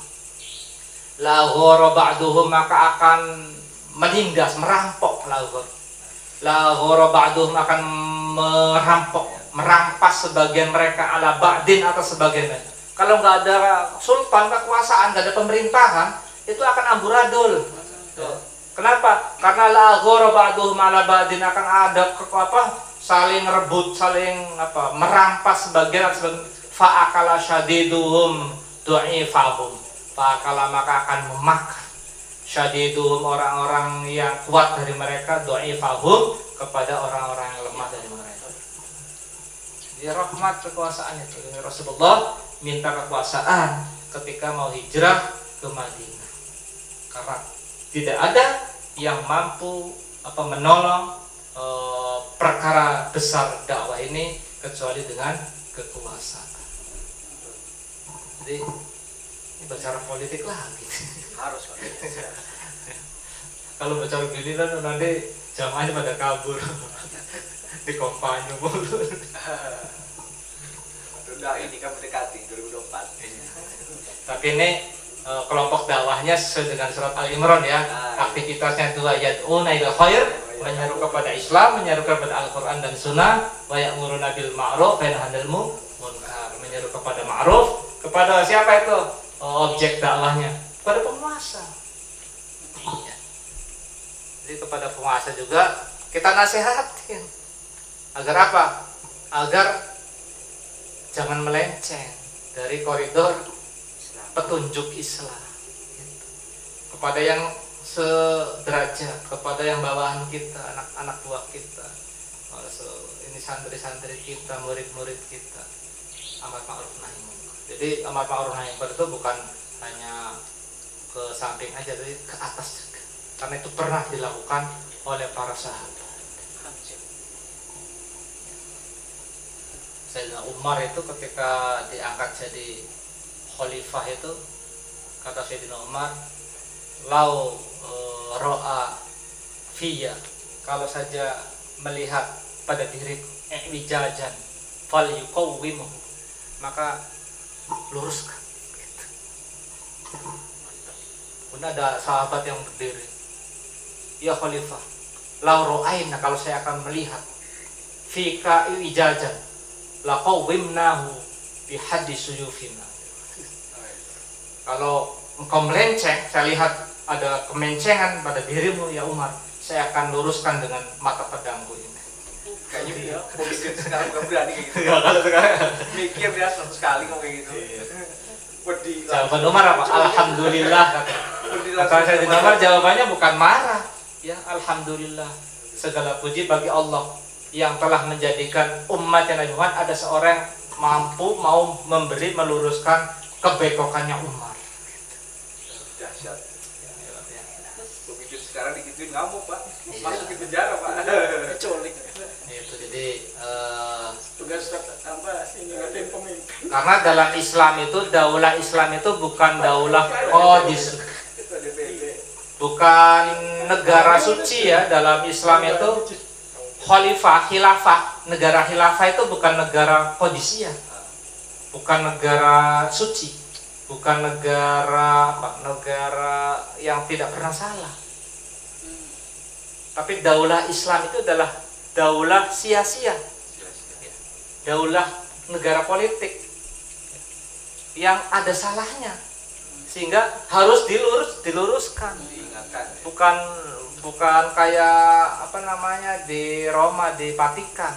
[SPEAKER 3] la aghara ba'duhum, maka akan menindas, merampok. La aghara ba'duhum, akan merampok, merampas sebagian mereka, ala ba'din, atas sebagian lain. Kalau nggak ada sultan, kekuasaan, nggak ada pemerintahan, itu akan amburadul. Kenapa? Karena la aghara ba'duhum ala ba'din, akan ada saling rebut, saling merampas sebagian atas sebagian. Fa'akala syadiduhum du'ifahum, fa'akala, maka akan memakan syadiduhum, orang-orang yang kuat dari mereka, du'ifahum, kepada orang-orang yang lemah dari mereka. Jadi rahmat kekuasaan itu. Rasulullah minta kekuasaan ketika mau hijrah ke Madinah, karena tidak ada yang mampu menolong perkara besar dakwah ini kecuali dengan kekuasaan. Jadi ini bicara politik lagi.
[SPEAKER 2] Harus Pak.
[SPEAKER 3] Kalau bicara begini kan nanti jamaahnya pada kabur di kampanye mulu.
[SPEAKER 2] Udah ini kan mendekati 2024.
[SPEAKER 3] Tapi ini kelompok dakwahnya sesuai dengan surat Al-Imran, ya. Aktivitasnya itu yad'una ila khair, menyeru kepada Islam, menyeru kepada Al-Quran dan Sunnah, wa ya'muruna bil ma'ruf wa yanhauna 'anil munkar, menyeru kepada ma'ruf. Kepada siapa itu objek dakwahnya? Kepada penguasa. Iya. Jadi kepada penguasa juga kita nasihatin. Agar apa? Agar jangan melenceng dari koridor petunjuk Islam. Kepada yang sederajat, kepada yang bawahan kita, anak-anak buah kita, ini santri-santri kita, murid-murid kita, amar ma'ruf nahi munkar. Jadi amar ma'ruf nahi munkar itu bukan hanya ke samping aja, tapi ke atas juga. Karena itu pernah dilakukan oleh para sahabat. Sayyidina Umar itu ketika diangkat jadi khalifah itu, kata Sayyidina Umar, lau ro'a fiyya, kalau saja melihat pada diri wijajan fal yuqawwimuh, maka luruskan. Gitu. Kemudian ada sahabat yang berdiri, ya Khalifah, lau ro'aina, kalau saya akan melihat, fika ijajan, laqawwimnahu bihaddi suyufina. Kalau engkau melenceng, saya lihat ada kemencengan pada dirimu ya Umar, saya akan luruskan dengan mata pedangku ini.
[SPEAKER 2] Kayaknya dia mau bikin sekarang bukan berani kayak gitu.
[SPEAKER 3] Ya, kalau sekarang
[SPEAKER 2] Mikir dia 100 kali ngomong kayak gitu. Wedi.
[SPEAKER 3] jawaban Umar apa? Alhamdulillah.
[SPEAKER 2] Wedi
[SPEAKER 3] Kata saya di Umar jawabannya bukan marah, ya Alhamdulillah. Segala puji bagi Allah yang telah menjadikan umatnya Nabi Muhammad ada seorang mampu mau memberi meluruskan kebekokannya Umar.
[SPEAKER 2] Dahsyat. Begitu sekarang digituin ngamuk Pak. Masukin penjara Pak.
[SPEAKER 4] Keculik.
[SPEAKER 1] Itu jadi
[SPEAKER 4] Tugas apa ingetin pemimpin.
[SPEAKER 3] Karena dalam Islam itu daulah Islam itu bukan daulah qadis,
[SPEAKER 2] Itu DPD.
[SPEAKER 3] bukan negara suci ya. Dalam Islam itu khalifah, khilafah, negara khilafah itu bukan negara qadisiyah, bukan negara suci, bukan negara negara yang tidak pernah salah. Tapi daulah Islam itu adalah daulah sia-sia, daulah negara politik yang ada salahnya, sehingga harus diluruskan.
[SPEAKER 2] Diingatkan.
[SPEAKER 3] Bukan kayak apa namanya di Roma, di Vatikan,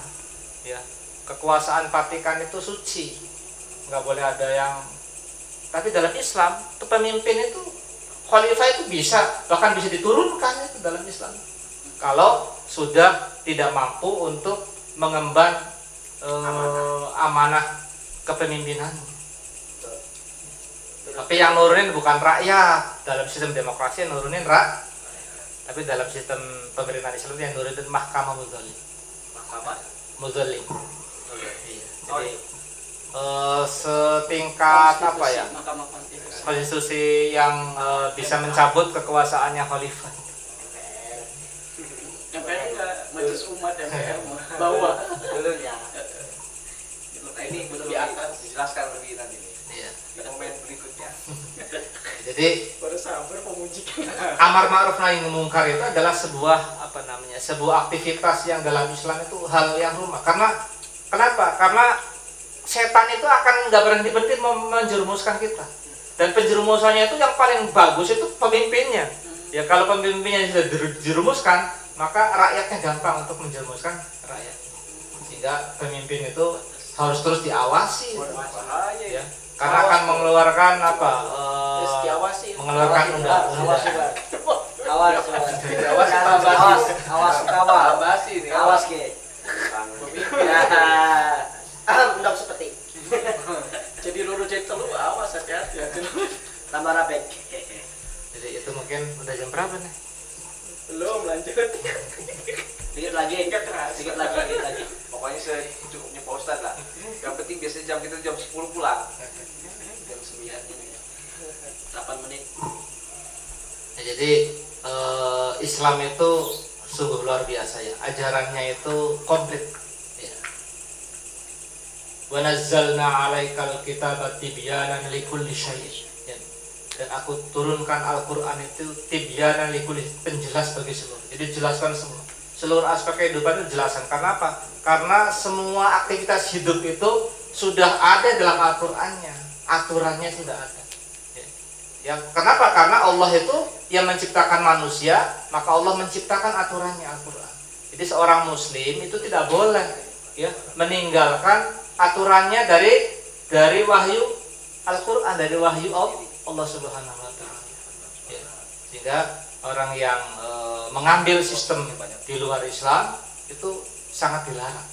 [SPEAKER 3] ya kekuasaan Vatikan itu suci, nggak boleh ada yang. Tapi dalam Islam, pemimpin itu khalifah itu bisa, bahkan bisa diturunkan itu dalam Islam. Kalau sudah tidak mampu untuk mengemban amanah kepemimpinan. Tapi yang nurunin bukan rakyat. Dalam sistem demokrasi yang nurunin rakyat. Tapi dalam sistem pemerintahan Islam yang nurunin mahkamah mudzalim.
[SPEAKER 2] Mahkamah.
[SPEAKER 3] Mudzalim.
[SPEAKER 1] iya.
[SPEAKER 2] Oh,
[SPEAKER 1] Jadi
[SPEAKER 3] Setingkat apa ya?
[SPEAKER 4] Mahkamah Konstitusi.
[SPEAKER 3] Konstitusi yang bisa mencabut kekuasaannya khalifah.
[SPEAKER 4] MPR enggak majelis umat MPR bawah.
[SPEAKER 2] dulunya. Nah, ini belum
[SPEAKER 4] Di atas.
[SPEAKER 2] dijelaskan lebih nanti nih.
[SPEAKER 1] iya.
[SPEAKER 2] Di momen berikutnya.
[SPEAKER 1] Jadi
[SPEAKER 4] Baru sabar memujikan.
[SPEAKER 3] Amar ma'ruf nahi mungkar itu adalah sebuah apa namanya? Sebuah aktivitas yang dalam Islam itu hal yang rumah. Kenapa? Karena setan itu akan nggak berhenti menjerumuskan kita. Dan penjerumusannya itu yang paling bagus itu pemimpinnya. Ya kalau pemimpinnya sudah dijerumuskan, maka rakyatnya gampang untuk menjerumuskan rakyat. Sehingga pemimpin itu harus terus diawasi,
[SPEAKER 2] Bahaya
[SPEAKER 3] ya. Karena akan mengeluarkan apa?
[SPEAKER 4] Terus diawasi.
[SPEAKER 3] Mengeluarkan undang-undang.
[SPEAKER 5] Awas, awas, awas, kawan.
[SPEAKER 2] Basi ini.
[SPEAKER 5] Awas ke.
[SPEAKER 2] Pemimpin.
[SPEAKER 5] Undang seperti
[SPEAKER 4] Jadi lurus jadi telu awas hati-hati.
[SPEAKER 5] tambah rapek.
[SPEAKER 3] Jadi itu mungkin udah jam berapa nih?
[SPEAKER 4] Belum lanjut.
[SPEAKER 5] Dikit lagi, dikit lagi.
[SPEAKER 2] Pokoknya secukupnya Pak Ustadz lah. Yang penting biasanya jam kita jam 10 pulang. Jam 9 ini.
[SPEAKER 5] 8 menit.
[SPEAKER 1] ya, jadi Islam itu sungguh luar biasa ya. Ajarannya itu komplit. Ya. Wa nazzalna 'alaikal kitaba tibyanan likulli syai'. Ya. Dan aku turunkan Al-Qur'an itu tibyanan likulli, penjelas bagi seluruh. Jadi jelaskan semua. Seluruh aspek kehidupan itu jelaskan. Karena apa? Karena semua aktivitas hidup itu sudah ada dalam Al-Qur'annya. Aturannya sudah ada. Ya, kenapa? Karena Allah itu yang menciptakan manusia, maka Allah menciptakan aturannya Al-Qur'an. Jadi seorang muslim itu tidak boleh ya meninggalkan aturannya dari wahyu Al-Qur'an, dari wahyu Allah Subhanahu wa taala. Ya. Sehingga orang yang mengambil sistem di luar Islam itu sangat dilarang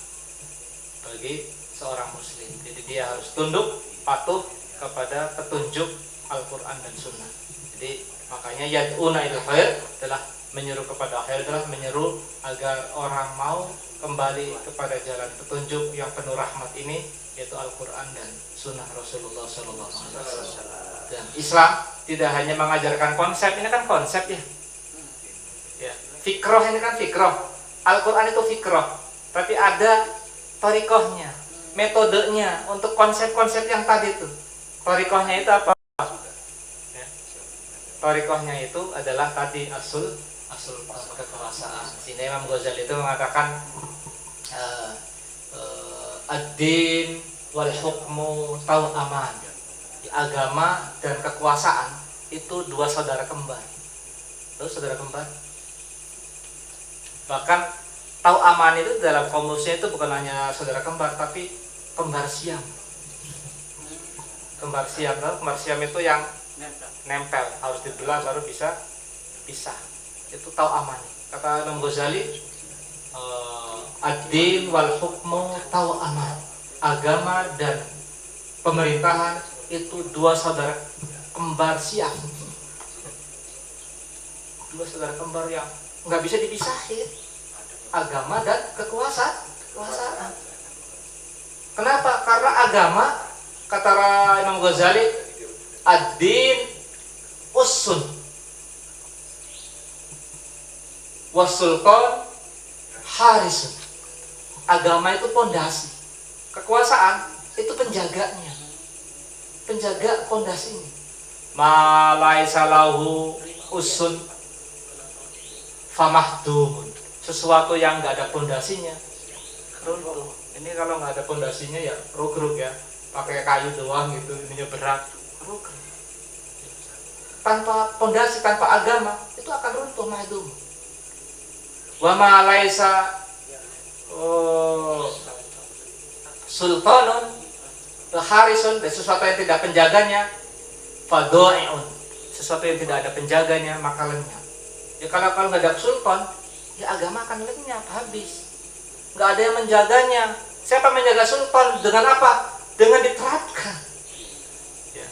[SPEAKER 1] bagi seorang muslim. Jadi dia harus tunduk, patuh kepada petunjuk Al-Quran dan Sunnah. Jadi makanya yad'una ilal khair telah menyeru kepada khair, telah menyeru agar orang mau kembali kepada jalan petunjuk yang penuh rahmat ini, yaitu Al-Quran dan Sunnah Rasulullah SAW. Dan Islam tidak hanya mengajarkan konsep, ini kan konsep ya. Ya, fikroh ini kan fikroh. Al-Quran itu fikroh, tapi ada torikohnya,
[SPEAKER 3] metodenya untuk konsep-konsep yang tadi itu. Thariqahnya itu apa? Ya. Thariqahnya itu adalah tadi asul kekuasaan. Sehingga Imam Ghazali itu mengatakan ad-din wal hukmu tau'aman. Agama dan kekuasaan itu dua saudara kembar. Tahu saudara kembar? Bahkan tau'aman itu dalam komusnya itu bukan hanya saudara kembar, tapi kembar siam. Kembar siam, tahu? Kembar siam itu yang nempel, harus dibelah baru bisa pisah. Itu tau'aman. Kata Imam Ghazali, ad-din wal hukmu tau'aman. Agama dan pemerintahan itu dua saudara kembar siam. Dua saudara kembar yang nggak bisa dipisahin, agama dan kekuasaan. Kenapa? Karena agama, kata Imam Ghazali, ad-din usun wasulqan harisun. Agama itu pondasi, kekuasaan itu penjaganya, penjaga pondasi ini. Ma laisa lahu usun famahdumun. Sesuatu yang nggak ada pondasinya runtuh. Ini kalau nggak ada pondasinya ya rugruk ya, pakai kayu doang gitu, ininya berat, rugruk. Tanpa pondasi, tanpa agama itu akan runtuh, mahdum. Wa ma laisa sultanun harisun, dan sesuatu yang tidak penjaganya fadoiun, sesuatu yang tidak ada penjaganya maka lenyap. Ya kalau nggak ada sultan, ya agama akan lenyap, habis. Nggak ada yang menjaganya. Siapa menjaga sultan? Dengan apa? Dengan diterapkan. Ya.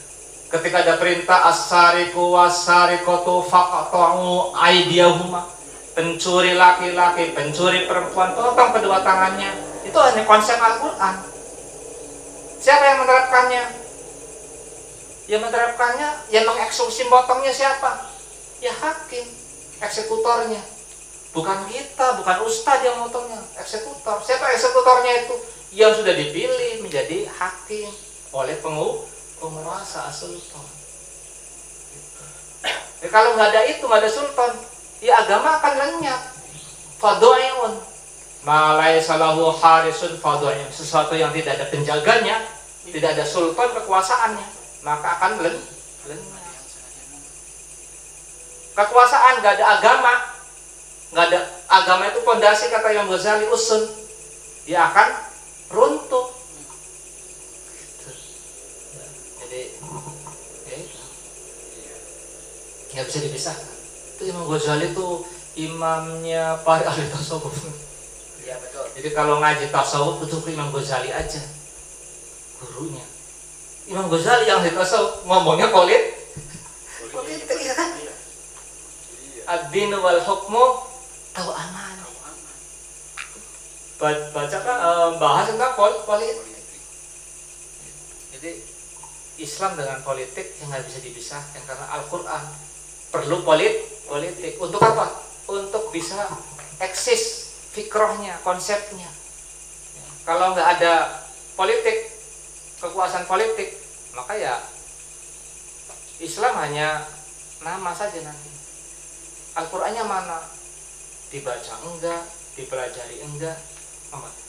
[SPEAKER 3] Ketika ada perintah as-sariqu was-sariqatu faqta'u aydiyahuma, pencuri laki-laki, pencuri perempuan, potong kedua tangannya. Itu hanya konsep Al-Qur'an. Siapa yang menerapkannya? Yang menerapkannya, yang mengeksekusi potongnya siapa? Ya hakim, eksekutornya. Bukan kita, bukan ustadz yang motongnya, eksekutor. Siapa eksekutornya itu? Yang sudah dipilih menjadi hakim oleh penguasa sultan. Ya, kalau nggak ada itu, nggak ada sultan, ya agama akan lenyap. Fadoiun, malai salahu harisun fadoiun. Sesuatu yang tidak ada penjaganya, tidak ada sultan kekuasaannya, maka akan lenyap. Kekuasaan nggak ada agama. Nggak ada agama itu pondasi, kata Imam Ghazali, usun, dia akan runtuh. Jadi nggak bisa dipisahkan. Itu Imam Ghazali itu imamnya para ahli tasawuf.
[SPEAKER 5] Iya betul.
[SPEAKER 3] Jadi kalau ngaji tasawuf itu ke Imam Ghazali aja, gurunya. Imam Ghazali yang ahli tasawuf ngomongnya politik ya kan? Ad-din wal hukmu tau'aman. Baca kan bahas tentang politik. Jadi Islam dengan politik yang nggak bisa dipisahkan, karena Al-Quran perlu politik. Untuk apa? Untuk bisa eksis fikrohnya, konsepnya. Kalau nggak ada politik, kekuasaan politik, maka ya Islam hanya nama saja nanti. Al-Qurannya mana? Dibaca enggak, dipelajari enggak,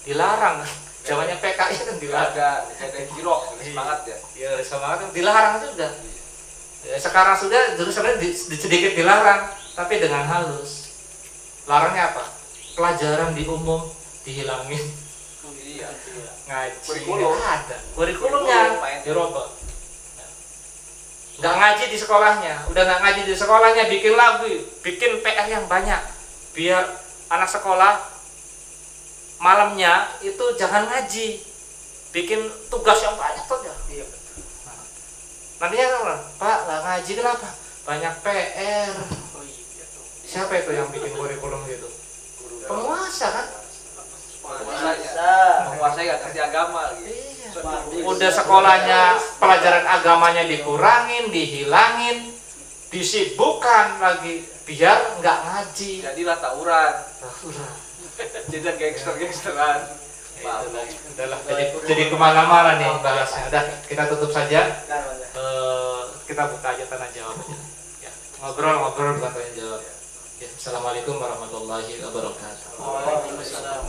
[SPEAKER 3] dilarang. Zamannya PKI kan dilarang.
[SPEAKER 2] Ada jirok, semangat ya.
[SPEAKER 3] Ya semangat dilarang juga. Ya, sekarang sudah dulu sebenarnya sedikit dilarang, tapi dengan halus. Larangnya apa? Pelajaran di umum dihilangin.
[SPEAKER 2] Iya.
[SPEAKER 3] Ngaji
[SPEAKER 2] Kurikulum.
[SPEAKER 3] nggak ada. Kurikulumnya dirubah. Nggak ngaji di sekolahnya, udah nggak ngaji di sekolahnya, bikin lagu, bikin PR yang banyak, biar anak sekolah malamnya itu jangan ngaji, bikin tugas yang banyak tuh ya.
[SPEAKER 5] Iya.
[SPEAKER 3] Nantinya kan, Pak nggak ngaji kenapa? Banyak PR. Siapa itu yang bikin kurikulum gitu? Penguasa kan?
[SPEAKER 2] Penguasa nggak ngerti agama gitu.
[SPEAKER 3] Iya. Udah sekolahnya pelajaran agamanya dikurangin, dihilangin, disibukkan lagi biar nggak ngaji.
[SPEAKER 2] Jadilah tawuran. Jadi gangster-gangsteran.
[SPEAKER 3] Udahlah, jadi kemana-mana nih bahasnya. Udah, kita tutup saja. Kita buka aja tanya jawab aja. Ya, ngobrol bukan tanya jawab. Ya, Assalamualaikum warahmatullahi wabarakatuh.
[SPEAKER 4] Waalaikumsalam.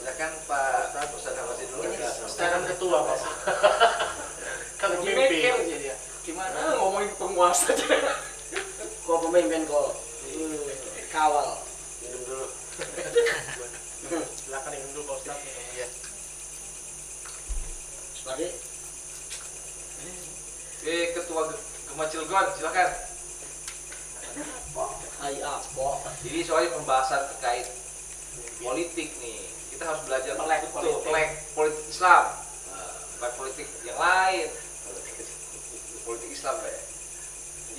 [SPEAKER 2] Silakan Pak Ustaz Hawasi dulu.
[SPEAKER 4] Sekarang ketua Pak. Kalau pemimpin dia. Gimana ngomongin penguasa aja.
[SPEAKER 5] Kok pemimpin kok kawal.
[SPEAKER 4] Minum dulu. Silakan minum dulu Pak Ustaz.
[SPEAKER 3] Ya.
[SPEAKER 5] Sebagai
[SPEAKER 2] Ketua Gema Cilegon, silakan.
[SPEAKER 5] hai apa?
[SPEAKER 2] Jadi soal pembahasan terkait politik nih, kita harus belajar
[SPEAKER 4] Melek
[SPEAKER 2] betul
[SPEAKER 4] politik.
[SPEAKER 2] politik Islam, bukan politik yang lain. Politik Islam ya,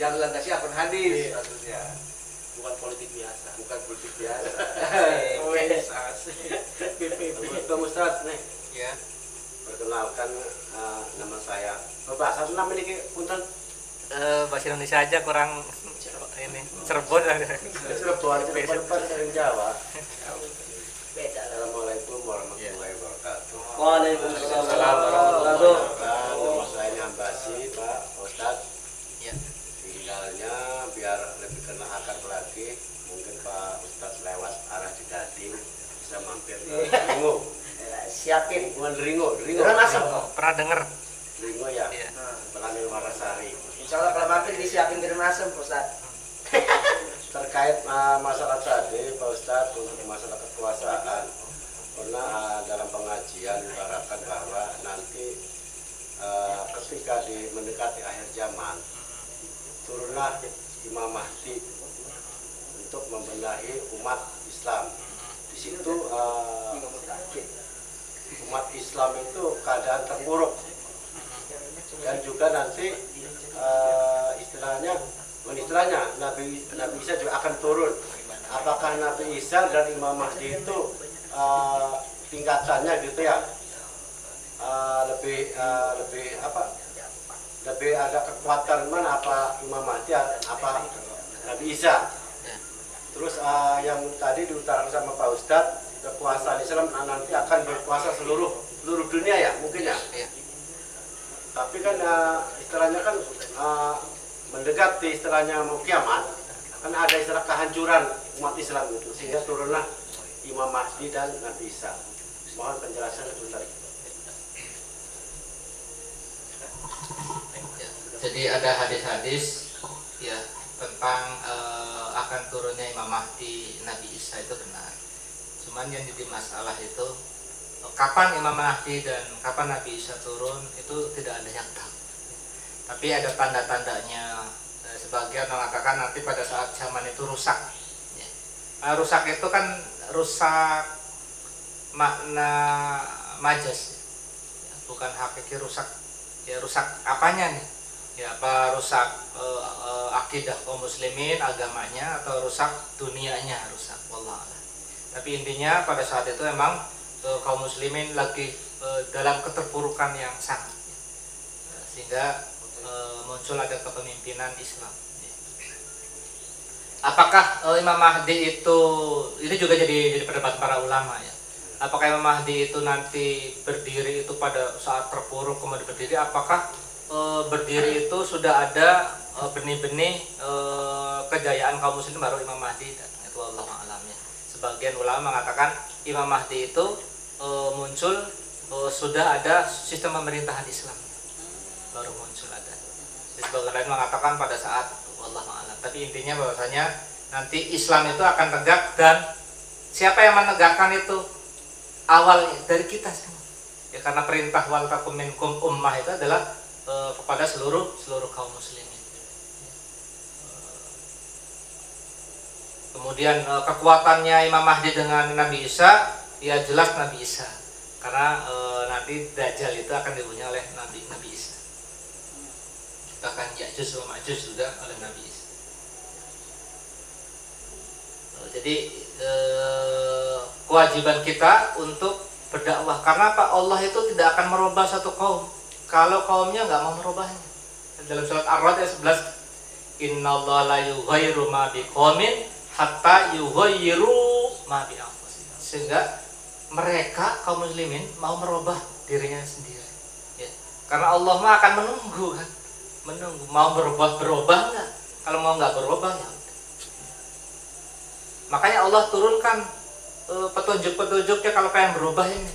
[SPEAKER 2] yang dilandasi akun hadis
[SPEAKER 4] Iya.
[SPEAKER 2] maksudnya,
[SPEAKER 4] Bukan politik biasa.
[SPEAKER 2] bukan politik biasa.
[SPEAKER 4] Wes asik. PPP.
[SPEAKER 5] Bang Ustaz nih,
[SPEAKER 3] Ya.
[SPEAKER 5] perkenalkan nama saya. Bapak satu nama ini punten
[SPEAKER 3] Bahasa Indonesia aja kurang ini Cirebon.
[SPEAKER 5] Cirebon depan sering Jawa.
[SPEAKER 2] Beda.
[SPEAKER 5] Assalamualaikum warahmatullahi wabarakatuh.
[SPEAKER 3] Waalaikumsalam
[SPEAKER 5] warahmatullahi wabarakatuh. Nama saya Ambasi, Pak Ustaz.
[SPEAKER 3] Ya.
[SPEAKER 5] Tinggalnya biar lebih kena akar lagi, mungkin Pak Ustaz lewat arah Cigading bisa mampir ke Ringo.
[SPEAKER 2] Siapin.
[SPEAKER 5] Bukan Ringo.
[SPEAKER 3] Pernah denger?
[SPEAKER 5] Ringo ya.
[SPEAKER 3] Iya.
[SPEAKER 5] Sebelah Warasari.
[SPEAKER 2] Insya Allah kalau mampir disiapin di rumah asem, Ustaz.
[SPEAKER 5] Terkait masalah tadi Pak Ustadz untuk masalah kekuasaan, pernah dalam pengajian diutarakan bahwa nanti ketika mendekati akhir zaman turunlah Imam Mahdi untuk membenahi umat Islam. Di situ umat Islam itu keadaan terpuruk, dan juga nanti istilahnya Nabi Isa juga akan turun. Apakah Nabi Isa dan Imam Mahdi itu tingkatannya gitu ya, lebih ada kekuatan mana, apa Imam Mahdi apa Nabi Isa? Terus yang tadi diutarakan sama Pak Ustadz, kekuasaan Islam nanti akan berkuasa seluruh dunia ya mungkin ya.
[SPEAKER 3] Iya.
[SPEAKER 5] Tapi kan istilahnya kan mendekati istilahnya mau kiamat, kan ada istilah kehancuran umat Islam itu, sehingga turunlah Imam Mahdi dan Nabi Isa. Mohon penjelasan sebentar.
[SPEAKER 1] Ya, jadi ada hadis-hadis ya tentang akan turunnya Imam Mahdi, Nabi Isa itu benar. Cuman yang jadi masalah itu kapan Imam Mahdi dan kapan Nabi Isa turun itu tidak ada yang tahu. Tapi ada tanda-tandanya. Sebagian mengatakan nanti pada saat zaman itu rusak. Rusak itu kan rusak makna majas, bukan hakiki rusak. Ya rusak apanya nih? Ya apa rusak akidah kaum muslimin, agamanya, atau rusak dunianya rusak. Wallah. Tapi intinya pada saat itu emang kaum muslimin lagi dalam keterpurukan yang sangat, sehingga muncul ada kepemimpinan Islam. Apakah Imam Mahdi itu juga jadi perdebatan para ulama ya. Apakah Imam Mahdi itu nanti berdiri itu pada saat terpuruk kemudian berdiri? Apakah berdiri itu sudah ada benih-benih kejayaan kaum muslim baru Imam Mahdi? Itu Allah alamnya. Sebagian ulama mengatakan Imam Mahdi itu muncul sudah ada sistem pemerintahan Islam baru muncul ada. Sebagian lain mengatakan pada saat Allah alam. Tapi intinya bahwasanya nanti Islam itu akan tegak, dan siapa yang menegakkan itu awal dari kita semua. Ya karena perintah wal takum minkum ummah itu adalah kepada seluruh kaum muslimin. Kemudian kekuatannya Imam Mahdi dengan Nabi Isa, ya jelas Nabi Isa. Karena nanti Dajjal itu akan dibunuh oleh Nabi Isa. Bahkan Ya'juj wa Ma'juj juga oleh Nabi Isa. Jadi kewajiban kita untuk berdakwah, karena Pak Allah itu tidak akan merubah satu kaum kalau kaumnya nggak mau merubahnya. Dalam surat Ar-Ra'd ayat 11, innallaha la yughayyiru ma biqaumin hatta yughayyiru ma bi anfusihim. Sehingga
[SPEAKER 3] mereka kaum muslimin mau merubah dirinya sendiri. Ya. Karena Allah mah akan menunggu kan, menunggu mau berubah nggak. Kalau mau nggak berubah ya udah. Makanya Allah turunkan petunjuk-petunjuknya kalau pengen berubah ini.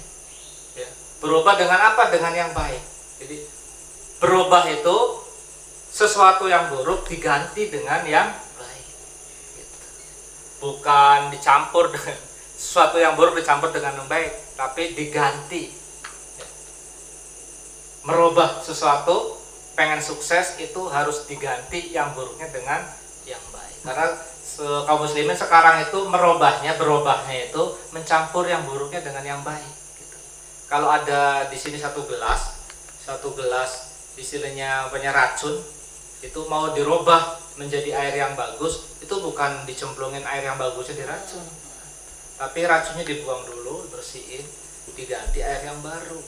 [SPEAKER 3] Ya. Berubah dengan apa? Dengan yang baik. Jadi berubah itu sesuatu yang buruk diganti dengan yang baik. Gitu. Bukan dicampur dengan sesuatu yang buruk dicampur dengan yang baik, tapi diganti. Ya. Merubah sesuatu, pengen sukses itu harus diganti yang buruknya dengan yang baik. Karena kaum muslimin sekarang itu berubahnya itu mencampur yang buruknya dengan yang baik. Gitu. Kalau ada di sini satu gelas istilahnya banyak racun, itu mau dirubah menjadi air yang bagus, itu bukan dicemplungin air yang bagusnya di racun, tapi racunnya dibuang dulu, bersihin, diganti air yang baru.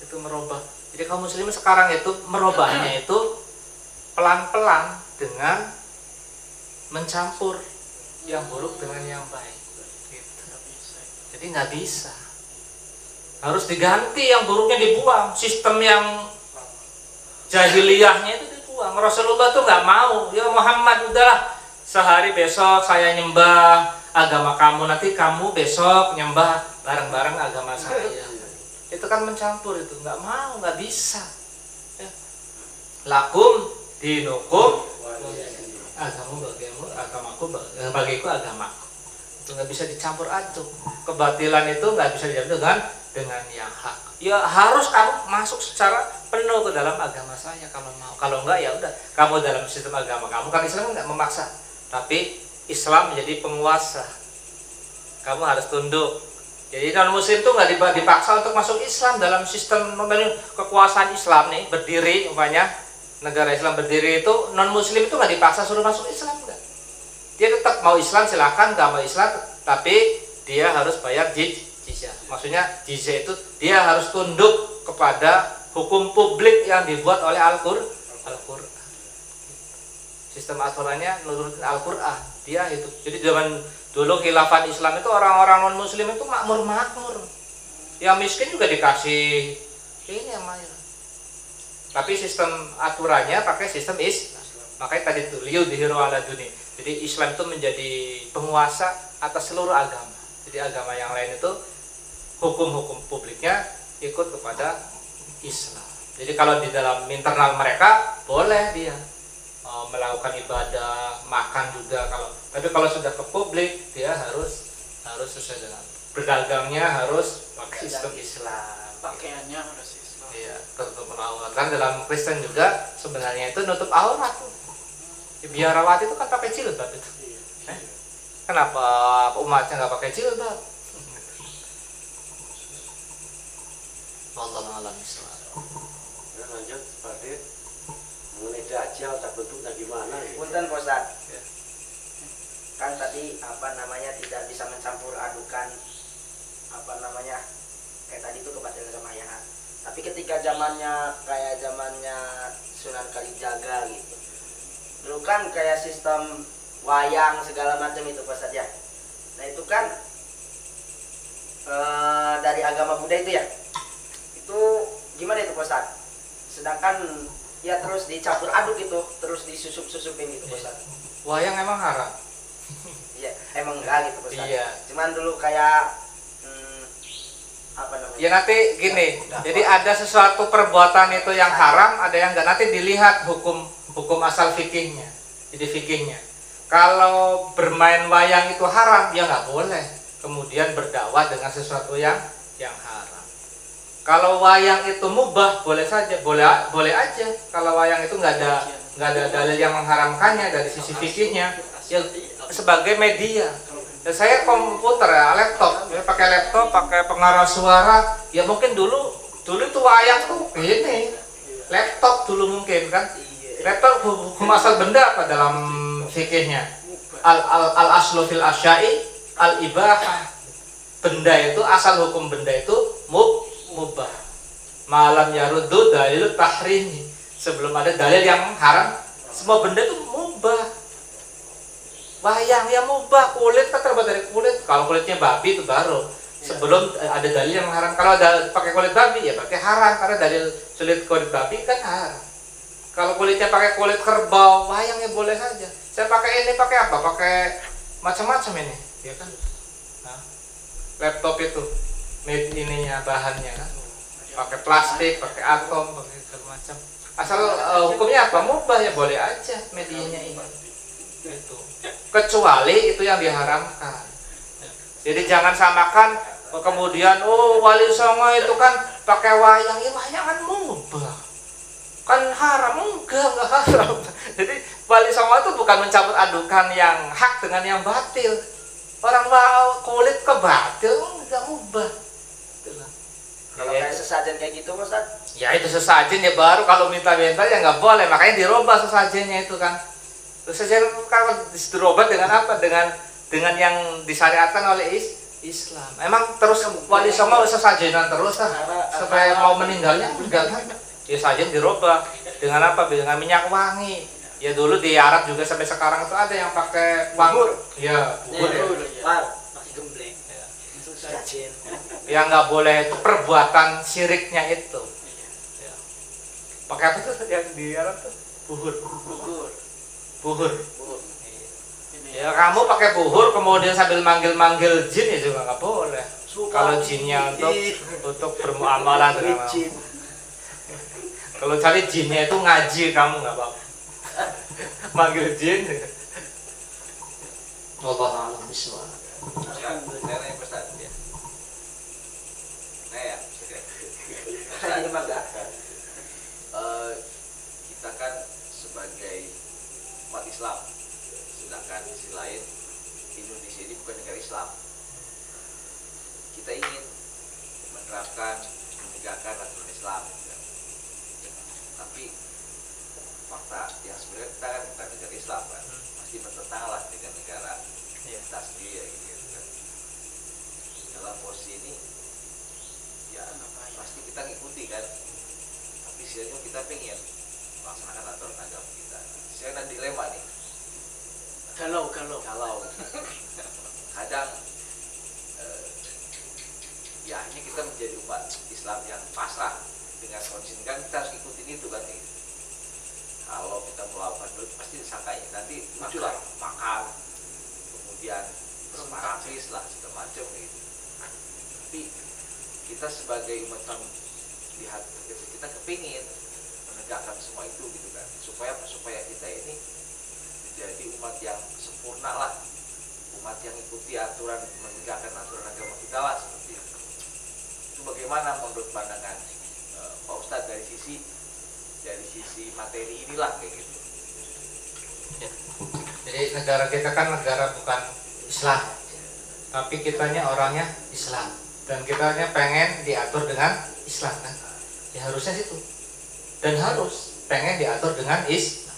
[SPEAKER 3] Itu merubah. Jadi kaum muslimin sekarang itu merubahnya itu pelan-pelan dengan mencampur yang buruk dengan yang baik. Gitu. Jadi nggak bisa. Harus diganti yang buruknya dibuang. Sistem yang jahiliyahnya itu dibuang. Rasulullah tuh nggak mau. Ya Muhammad, udahlah, sehari besok saya nyembah agama kamu, nanti kamu besok nyembah bareng-bareng agama saya. Itu kan mencampur, itu nggak mau, nggak bisa. Ya. Lakum dinukum, bagiku agamaku. Itu nggak bisa dicampur aduk. Kebatilan itu nggak bisa dicampur dengan yang hak. Ya harus kamu masuk secara penuh ke dalam agama saya kalau mau. Kalau enggak ya udah, kamu dalam sistem agama kamu. Kan Islam nggak memaksa, tapi Islam menjadi penguasa. Kamu harus tunduk. Jadi non muslim itu nggak dipaksa untuk masuk Islam dalam sistem kekuasaan Islam nih, berdiri umpamanya negara Islam berdiri itu non muslim itu nggak dipaksa suruh masuk Islam, enggak. Dia tetap mau Islam silahkan, nggak mau Islam tapi dia harus bayar jizyah. Maksudnya jizyah itu dia harus tunduk kepada hukum publik yang dibuat oleh Al-Qur'an. Sistem aturannya menurut Al-Qur'an. Dia itu. Jadi zaman dulu khilafah Islam itu orang-orang non muslim itu makmur. Yang miskin juga dikasih ini yang main. Tapi sistem aturannya pakai sistem Islam. Makanya tadi itu liyudhiru ala dunia. Jadi Islam itu menjadi penguasa atas seluruh agama. Jadi agama yang lain itu hukum-hukum publiknya ikut kepada Islam. Jadi kalau di dalam internal mereka boleh dia melakukan ibadah, makan juga tapi kalau sudah ke publik dia harus sesuai dengan berdagangnya harus pakai sistem Islam.
[SPEAKER 4] Pakaiannya harus Islam.
[SPEAKER 3] Iya, tutup aurat. Kan dalam Kristen juga sebenarnya itu nutup aurat. Biarawati itu kan pakai jilbab itu. Kenapa umatnya nggak pakai jilbab?
[SPEAKER 1] Wallahu a'lam bishawab.
[SPEAKER 5] Lanjut Pak Dit, mengenai dajjal tak bentuknya gimana ya?
[SPEAKER 6] Punten Pak Ustaz. Kan tadi tidak bisa mencampur adukan kayak tadi itu kebatilan sama ayat. Tapi ketika zamannya Sunan Kalijaga gitu, dulu kan kayak sistem wayang segala macam itu Pak Ustaz ya. Nah itu kan dari agama Buddha itu ya. Itu gimana itu Pak Ustaz? Sedangkan ya terus dicampur aduk itu, terus disusup-susupin gitu Pak Ustaz.
[SPEAKER 3] Wayang emang haram.
[SPEAKER 6] Iya, emang enggak gitu Pak Ustaz.
[SPEAKER 3] Iya.
[SPEAKER 6] Cuman dulu kayak
[SPEAKER 3] Ya nanti gini, jadi ada sesuatu perbuatan itu yang haram, ada yang enggak, nanti dilihat hukum asal fikihnya. Jadi fikihnya. Kalau bermain wayang itu haram, ya nggak boleh. Kemudian berdakwah dengan sesuatu yang haram. Kalau wayang itu mubah, boleh saja, boleh aja. Kalau wayang itu nggak ada dalil yang mengharamkannya dari sisi fikihnya, ya sebagai media. Ya, saya komputer ya, laptop, ya, pakai laptop, pakai pengarah suara. Ya mungkin dulu itu wayang tuh ini, laptop dulu mungkin kan. Laptop hukum asal benda apa dalam fikihnya? Al aslu fil asya'i al ibahah. Benda itu asal hukum benda itu mubah. Malam yaruddu dalil tahrim. Sebelum ada dalil yang haram, semua benda itu mubah. Wayang yang mubah, kulit kan terbuat dari kulit. Kalau kulitnya babi itu baru. sebelum ada dalil yang haram. Kalau ada pakai kulit babi ya pakai haram, karena dalil kulit babi kan haram. Kalau kulitnya pakai kulit kerbau, wayangnya boleh saja. Saya pakai ini pakai apa? Pakai macam-macam ini, ya kan? Nah, laptop itu, ininya bahannya kan? Pakai plastik, pakai atom, pakai segala macam. Asal hukumnya apa? Mubah ya boleh aja medianya ini. Gitu. Kecuali itu yang diharamkan. Jadi jangan samakan kemudian Wali Songo itu kan pakai wayang, ya wayang kan mubah. Kan haram, enggak haram. Jadi Wali Songo itu bukan mencampur adukan yang hak dengan yang batil. Orang bawa kulit ke batil enggak mubah. Itulah.
[SPEAKER 6] Kalau kayak sesajen kayak gitu Ustaz?
[SPEAKER 3] Ya itu sesajen ya, baru kalau minta-minta ya nggak boleh, makanya dirubah sesajennya itu kan. Sesajen kalau dirubah dengan apa? Dengan yang disyariatkan oleh Islam. Emang terus Wali Songo sesajenan terus kan? Supaya mau meninggalnya enggak kan? Ya sajen dirubah dengan apa? Dengan minyak wangi. Ya dulu di Arab juga sampai sekarang itu ada yang pakai wangi. Ya, buhur.
[SPEAKER 6] Pakai gembleng. Sesajen.
[SPEAKER 3] Yang nggak boleh itu perbuatan syiriknya itu. Ya. Pakai apa tuh yang di Arab tuh? Buhur. Buhur. Ya kamu pakai buhur kemudian sambil manggil-manggil jin ya juga nggak boleh. Kalau jinnya untuk bermuamalah dengan
[SPEAKER 6] Jin.
[SPEAKER 3] kalau cari jinnya itu ngaji, kamu nggak apa-apa. Manggil jin.
[SPEAKER 1] Wallahu a'lam bishawab.
[SPEAKER 2] Saya nanya Ustaz ya. Nah ya,
[SPEAKER 6] Ini mah enggak.
[SPEAKER 2] kita kan sebagai umat Islam, sedangkan di sisi lain Indonesia ini bukan negara Islam. Kita ingin menerapkan, menegakkan aturan Islam, tapi fakta yang sebenarnya kita kan bukan negara Islam kan, pasti bertentangan lah dengan negara kita sendiri ya, gitu kan. Dalam posisi ini ya pasti kita ngikuti kan, tapi sebenarnya kita pengen melaksanakan aturan agama kita. Saya ada dilema nih.
[SPEAKER 4] Kalau
[SPEAKER 2] Kalau kadang ya ini kita menjadi umat Islam yang pasrah dengan kondisi kan, kita harus ikutin itu kan nih. Kalau kita melakukan itu pasti disangkai nanti makan kemudian separatis lah segala macam gitu. Tapi kita sebagai umat Islam lihat kita kepingin menegakkan semua itu gitu kan, supaya kita ini menjadi umat yang sempurna lah, umat yang ikuti aturan, menegakkan aturan agama kita lah seperti itu. Itu bagaimana menurut pandangan Pak Ustadz dari sisi materi inilah kayak gitu.
[SPEAKER 3] Ya. Jadi negara kita kan negara bukan Islam, tapi kitanya orangnya Islam dan kitanya pengen diatur dengan Islam kan? Ya harusnya situ, dan harus pengen diatur dengan Islam.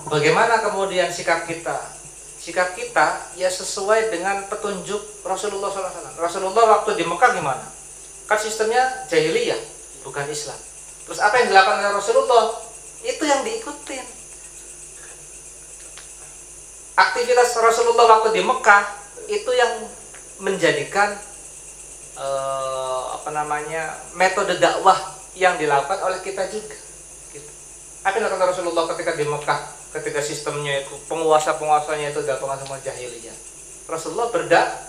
[SPEAKER 3] Bagaimana kemudian sikap kita? Sikap kita ya sesuai dengan petunjuk Rasulullah SAW. Rasulullah waktu di Mekah gimana? Kan sistemnya jahiliyah, bukan Islam. Terus apa yang dilakukan oleh Rasulullah? Itu yang diikutin. Aktivitas Rasulullah waktu di Mekah itu yang menjadikan metode dakwah yang dilakukan oleh kita juga. Gitu. Apa yang dilakukan Rasulullah ketika di Mekah? Ketika sistemnya itu penguasa-penguasanya itu datangan semua jahiliyah, Rasulullah berdakwah.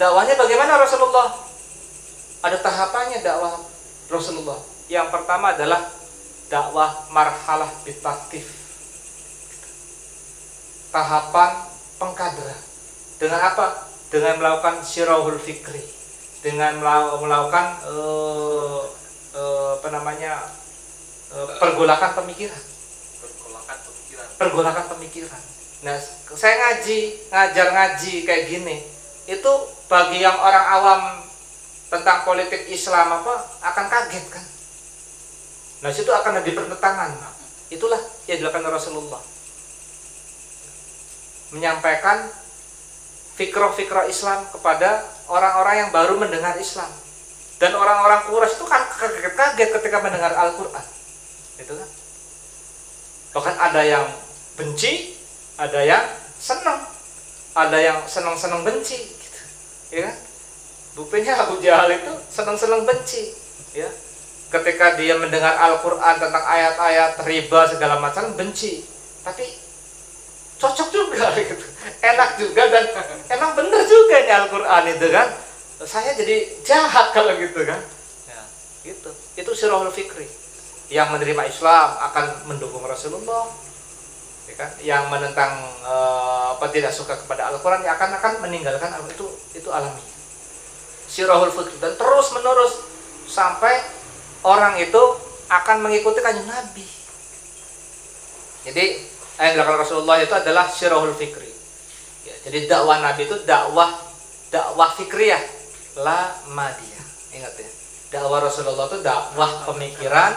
[SPEAKER 3] Dakwahnya bagaimana Rasulullah? Ada tahapannya dakwah Rasulullah. Yang pertama adalah dakwah marhalah bitaktif, tahapan pengkaderan. Dengan apa? Dengan melakukan syirahul fikri, dengan melakukan pergolakan pemikiran. Nah, saya ngajar ngaji kayak gini, itu bagi yang orang awam tentang politik Islam akan kaget kan. Nah, situ akan ada pertentangan. Itulah yang dilakukan Rasulullah. Menyampaikan fikroh-fikroh Islam kepada orang-orang yang baru mendengar Islam. Dan orang-orang Quraisy itu kan kaget ketika mendengar Al-Quran. Itu kan. Bahkan ada yang benci, ada yang senang, ada yang senang-senang benci gitu. Ya kan? Buktinya Abu Jahal itu senang-senang benci, ya. Ketika dia mendengar Al-Qur'an tentang ayat-ayat riba segala macam benci. Tapi cocok juga gitu. Enak juga dan emang bener juga ini Al-Qur'an itu kan. Saya jadi jahat kalau gitu kan. Ya, gitu. Itu sirahul fikri. Yang menerima Islam akan mendukung Rasulullah. Ya kan? Yang menentang tidak suka kepada Al-Qur'an ya akan meninggalkan itu alami. Sirahul fikri dan terus menerus sampai orang itu akan mengikuti kanjeng Nabi. Jadi yang dilakukan Rasulullah itu adalah sirahul fikri. Ya, jadi dakwah Nabi itu dakwah fikriyah, la madiyah. Ingat ya. Dakwah Rasulullah itu dakwah pemikiran,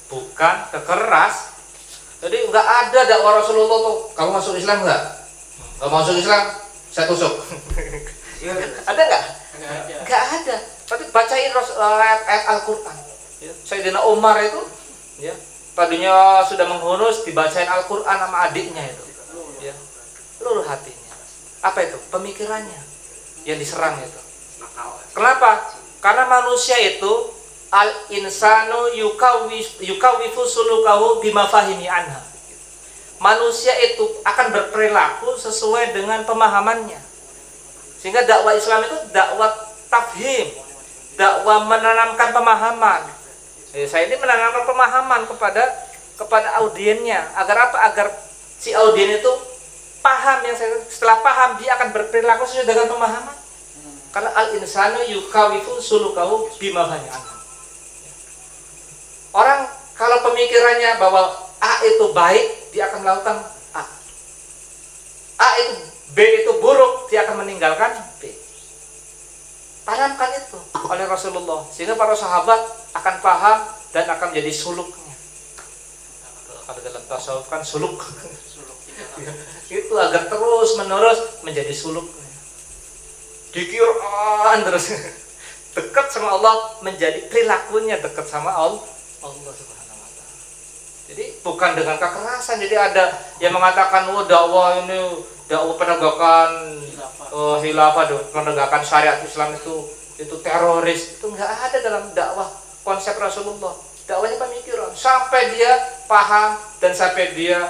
[SPEAKER 3] bukan kekeras. Jadi nggak ada dakwah Rasulullah tuh, kamu masuk Islam nggak? Nggak masuk Islam, saya tusuk. Ada nggak? Nggak ada. Tapi bacain ayat Al-Qur'an. Ya, Sayyidina Umar itu, ya, tadinya sudah menghunus, dibacain Al-Qur'an sama adiknya itu. Ya, luluh hatinya. Apa itu? Pemikirannya yang diserang itu. Kenapa? Karena manusia itu al-insanu yukawifu sulukahu bima fahimi anha. Manusia itu akan berperilaku sesuai dengan pemahamannya. Sehingga dakwah Islam itu dakwah tafhim, dakwah menanamkan pemahaman. Saya ini menanamkan pemahaman kepada audiennya. Agar apa? Agar si audien itu paham, setelah paham dia akan berperilaku sesuai dengan pemahaman. Karena al-insanu yukawifu sulukahu bima fahimi anha. Orang kalau pemikirannya bahwa A itu baik, dia akan melakukan A. A itu B itu buruk, dia akan meninggalkan B. Tanamkan itu oleh Rasulullah sehingga para sahabat akan paham dan akan menjadi suluknya. Kalau dalam tasawuf kan suluk. Itu agar terus menerus menjadi suluknya. Di Quran terus dekat sama Allah, menjadi perilakunya dekat sama Allah Subhanahu wa taala. Jadi bukan dengan kekerasan. Jadi ada yang mengatakan dakwah ini dakwah penegakan khilafah, penegakan syariat Islam itu teroris. Itu enggak ada dalam dakwah konsep Rasulullah. Dakwahnya pemikiran sampai dia paham dan sampai dia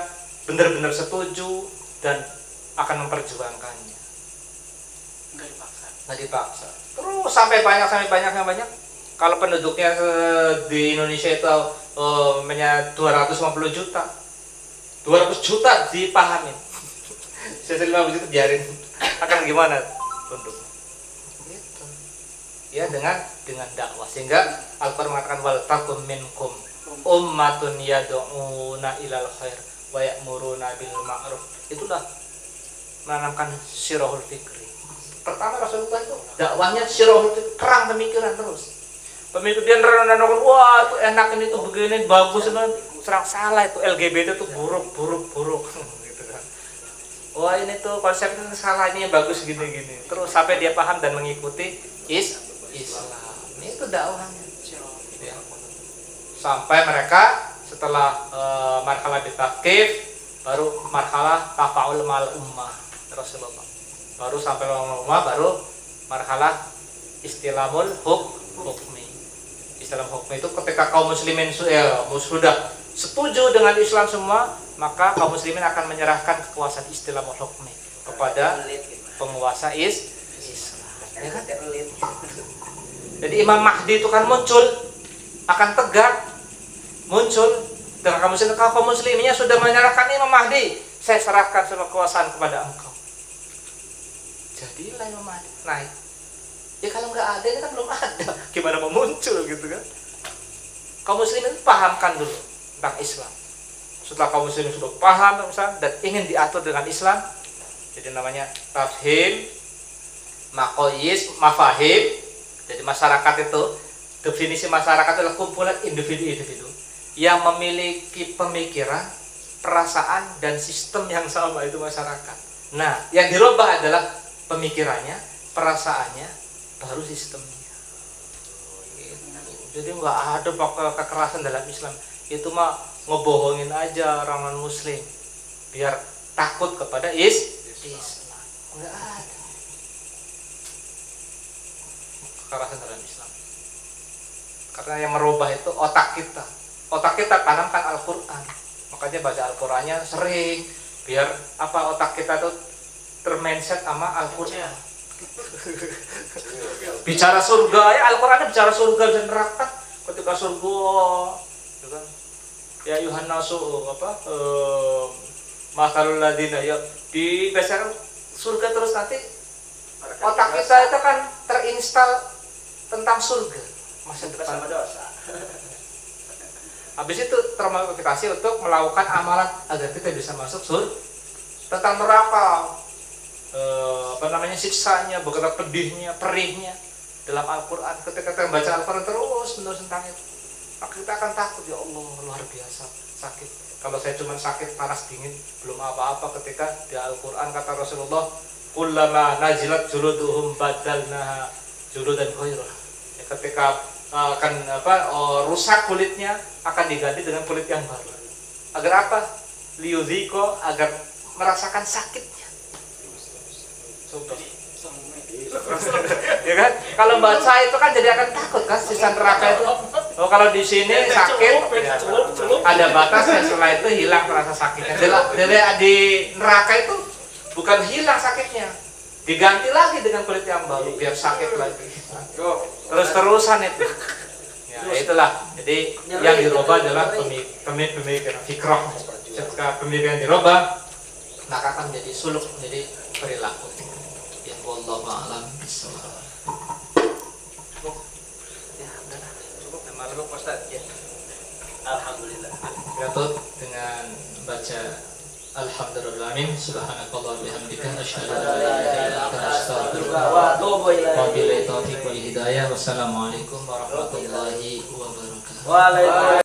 [SPEAKER 3] benar-benar setuju dan akan memperjuangkannya. Nggak dipaksa. Terus sampai banyak. Kalau penduduknya di Indonesia itu 250 juta. 200 juta dipahamin. Sisa 50 juta biarin. Akan gimana penduduknya? Gitu. Ya dengan dakwah. Sehingga Al-Qur'an mengatakan wal takum minkum ummatun yad'una ilal khair wa ya'muruna bil ma'ruf. Itulah menanamkan sirahul fikri. Pertama Rasulullah itu dakwahnya sirahul fikri, kerang pemikiran terus. Pemikiran dia wah itu enak, ini tuh begini bagus, serang salah itu LGBT itu buruk gitu kan. Wah ini tuh konsepnya salah, ini yang bagus gini. Terus sampai dia paham dan mengikuti Islam. Ini itu dakwahnya. Ya. Sampai mereka setelah marhalah ditafkif baru marhalah tafaul mal ummah Rasulullah. Baru sampai ummah baru marhalah istilamul hukmi. Istilah hukmi itu ketika kaum muslimin sudah setuju dengan Islam semua, maka kaum muslimin akan menyerahkan kekuasaan istilamul hukmi kepada penguasa Islam. Ya kan? Jadi Imam Mahdi itu kan muncul, akan tegak muncul dengan kaum musliminnya sudah menyerahkan Imam Mahdi, saya serahkan semua kekuasaan kepada engkau. Jadilah Imam Mahdi naik. Ya kalau nggak ada, ini kan belum ada. Gimana mau muncul gitu kan? Kaum muslimin pahamkan dulu tentang Islam. Setelah kaum muslimin sudah paham tentang Islam dan ingin diatur dengan Islam, jadi namanya tafhim, maqayis, mafahim. Jadi masyarakat itu, definisi masyarakat adalah kumpulan individu-individu yang memiliki pemikiran, perasaan dan sistem yang sama, itu masyarakat. Nah, yang dirubah adalah pemikirannya, perasaannya, baru sistemnya. Jadi nggak ada kekerasan dalam Islam. Itu mah ngebohongin aja orang non muslim biar takut kepada Islam. Islam. Enggak ada. Kekerasan dalam Islam. Karena yang merubah itu otak kita. Otak kita tanamkan Al-Quran. Makanya baca Al-Qurannya sering. Biar apa otak kita tuh termindset sama Al-Quran. Bicara surga, ya Al-Qurannya bicara surga dan neraka. Ketika surga, gitu kan? Ya ayuhan nasu masalul ladina ya dibacakan surga terus nanti otak kita itu kan terinstal tentang surga masa depan
[SPEAKER 6] sama dosa.
[SPEAKER 3] habis itu termotivasi untuk melakukan amalan agar kita bisa masuk surga. Tentang neraka siksanya, betapa pedihnya, perihnya dalam Al-Quran. Ketika kita membaca Al-Quran terus menerus tentang itu, maka kita akan takut, ya Allah luar biasa sakit. Kalau saya cuma sakit panas dingin belum apa-apa, ketika di Al-Quran kata Rasulullah, kullama najilat juluduhum badalnaha juludan ghairah. Ya, ketika akan rusak kulitnya akan diganti dengan kulit yang baru. Agar apa? Liyudhiko, agar merasakan sakitnya. Coba. Ya kan? Kalau baca itu kan jadi akan takut kan sisa neraka itu. Oh, kalau di sini sakit, ya, ada batasnya, setelah itu hilang rasa sakitnya. Di neraka itu bukan hilang sakitnya, diganti lagi dengan kulit yang baru biar sakit lagi. Terus-terusan itu. Ya, itulah. Jadi yang dirubah adalah pemikiran fikrah. Ketika pemikiran dirubah, maka akan menjadi suluk, menjadi perilaku. Ya wallahu a'lam bishawab. Ya, udahlah. Cukup Ustaz. Ya.
[SPEAKER 6] Alhamdulillah.
[SPEAKER 3] Kita tutup dengan baca Alhamdulillahirrahmanirrahim. Subhanakallah bihamdika asyhadu an la ilaha illa anta astaghfiruka wa atubu ilaik. Wabillahi taufiq wal hidayah. Wassalamualaikum warahmatullahi wabarakatuh.
[SPEAKER 6] Waalaikumsalam.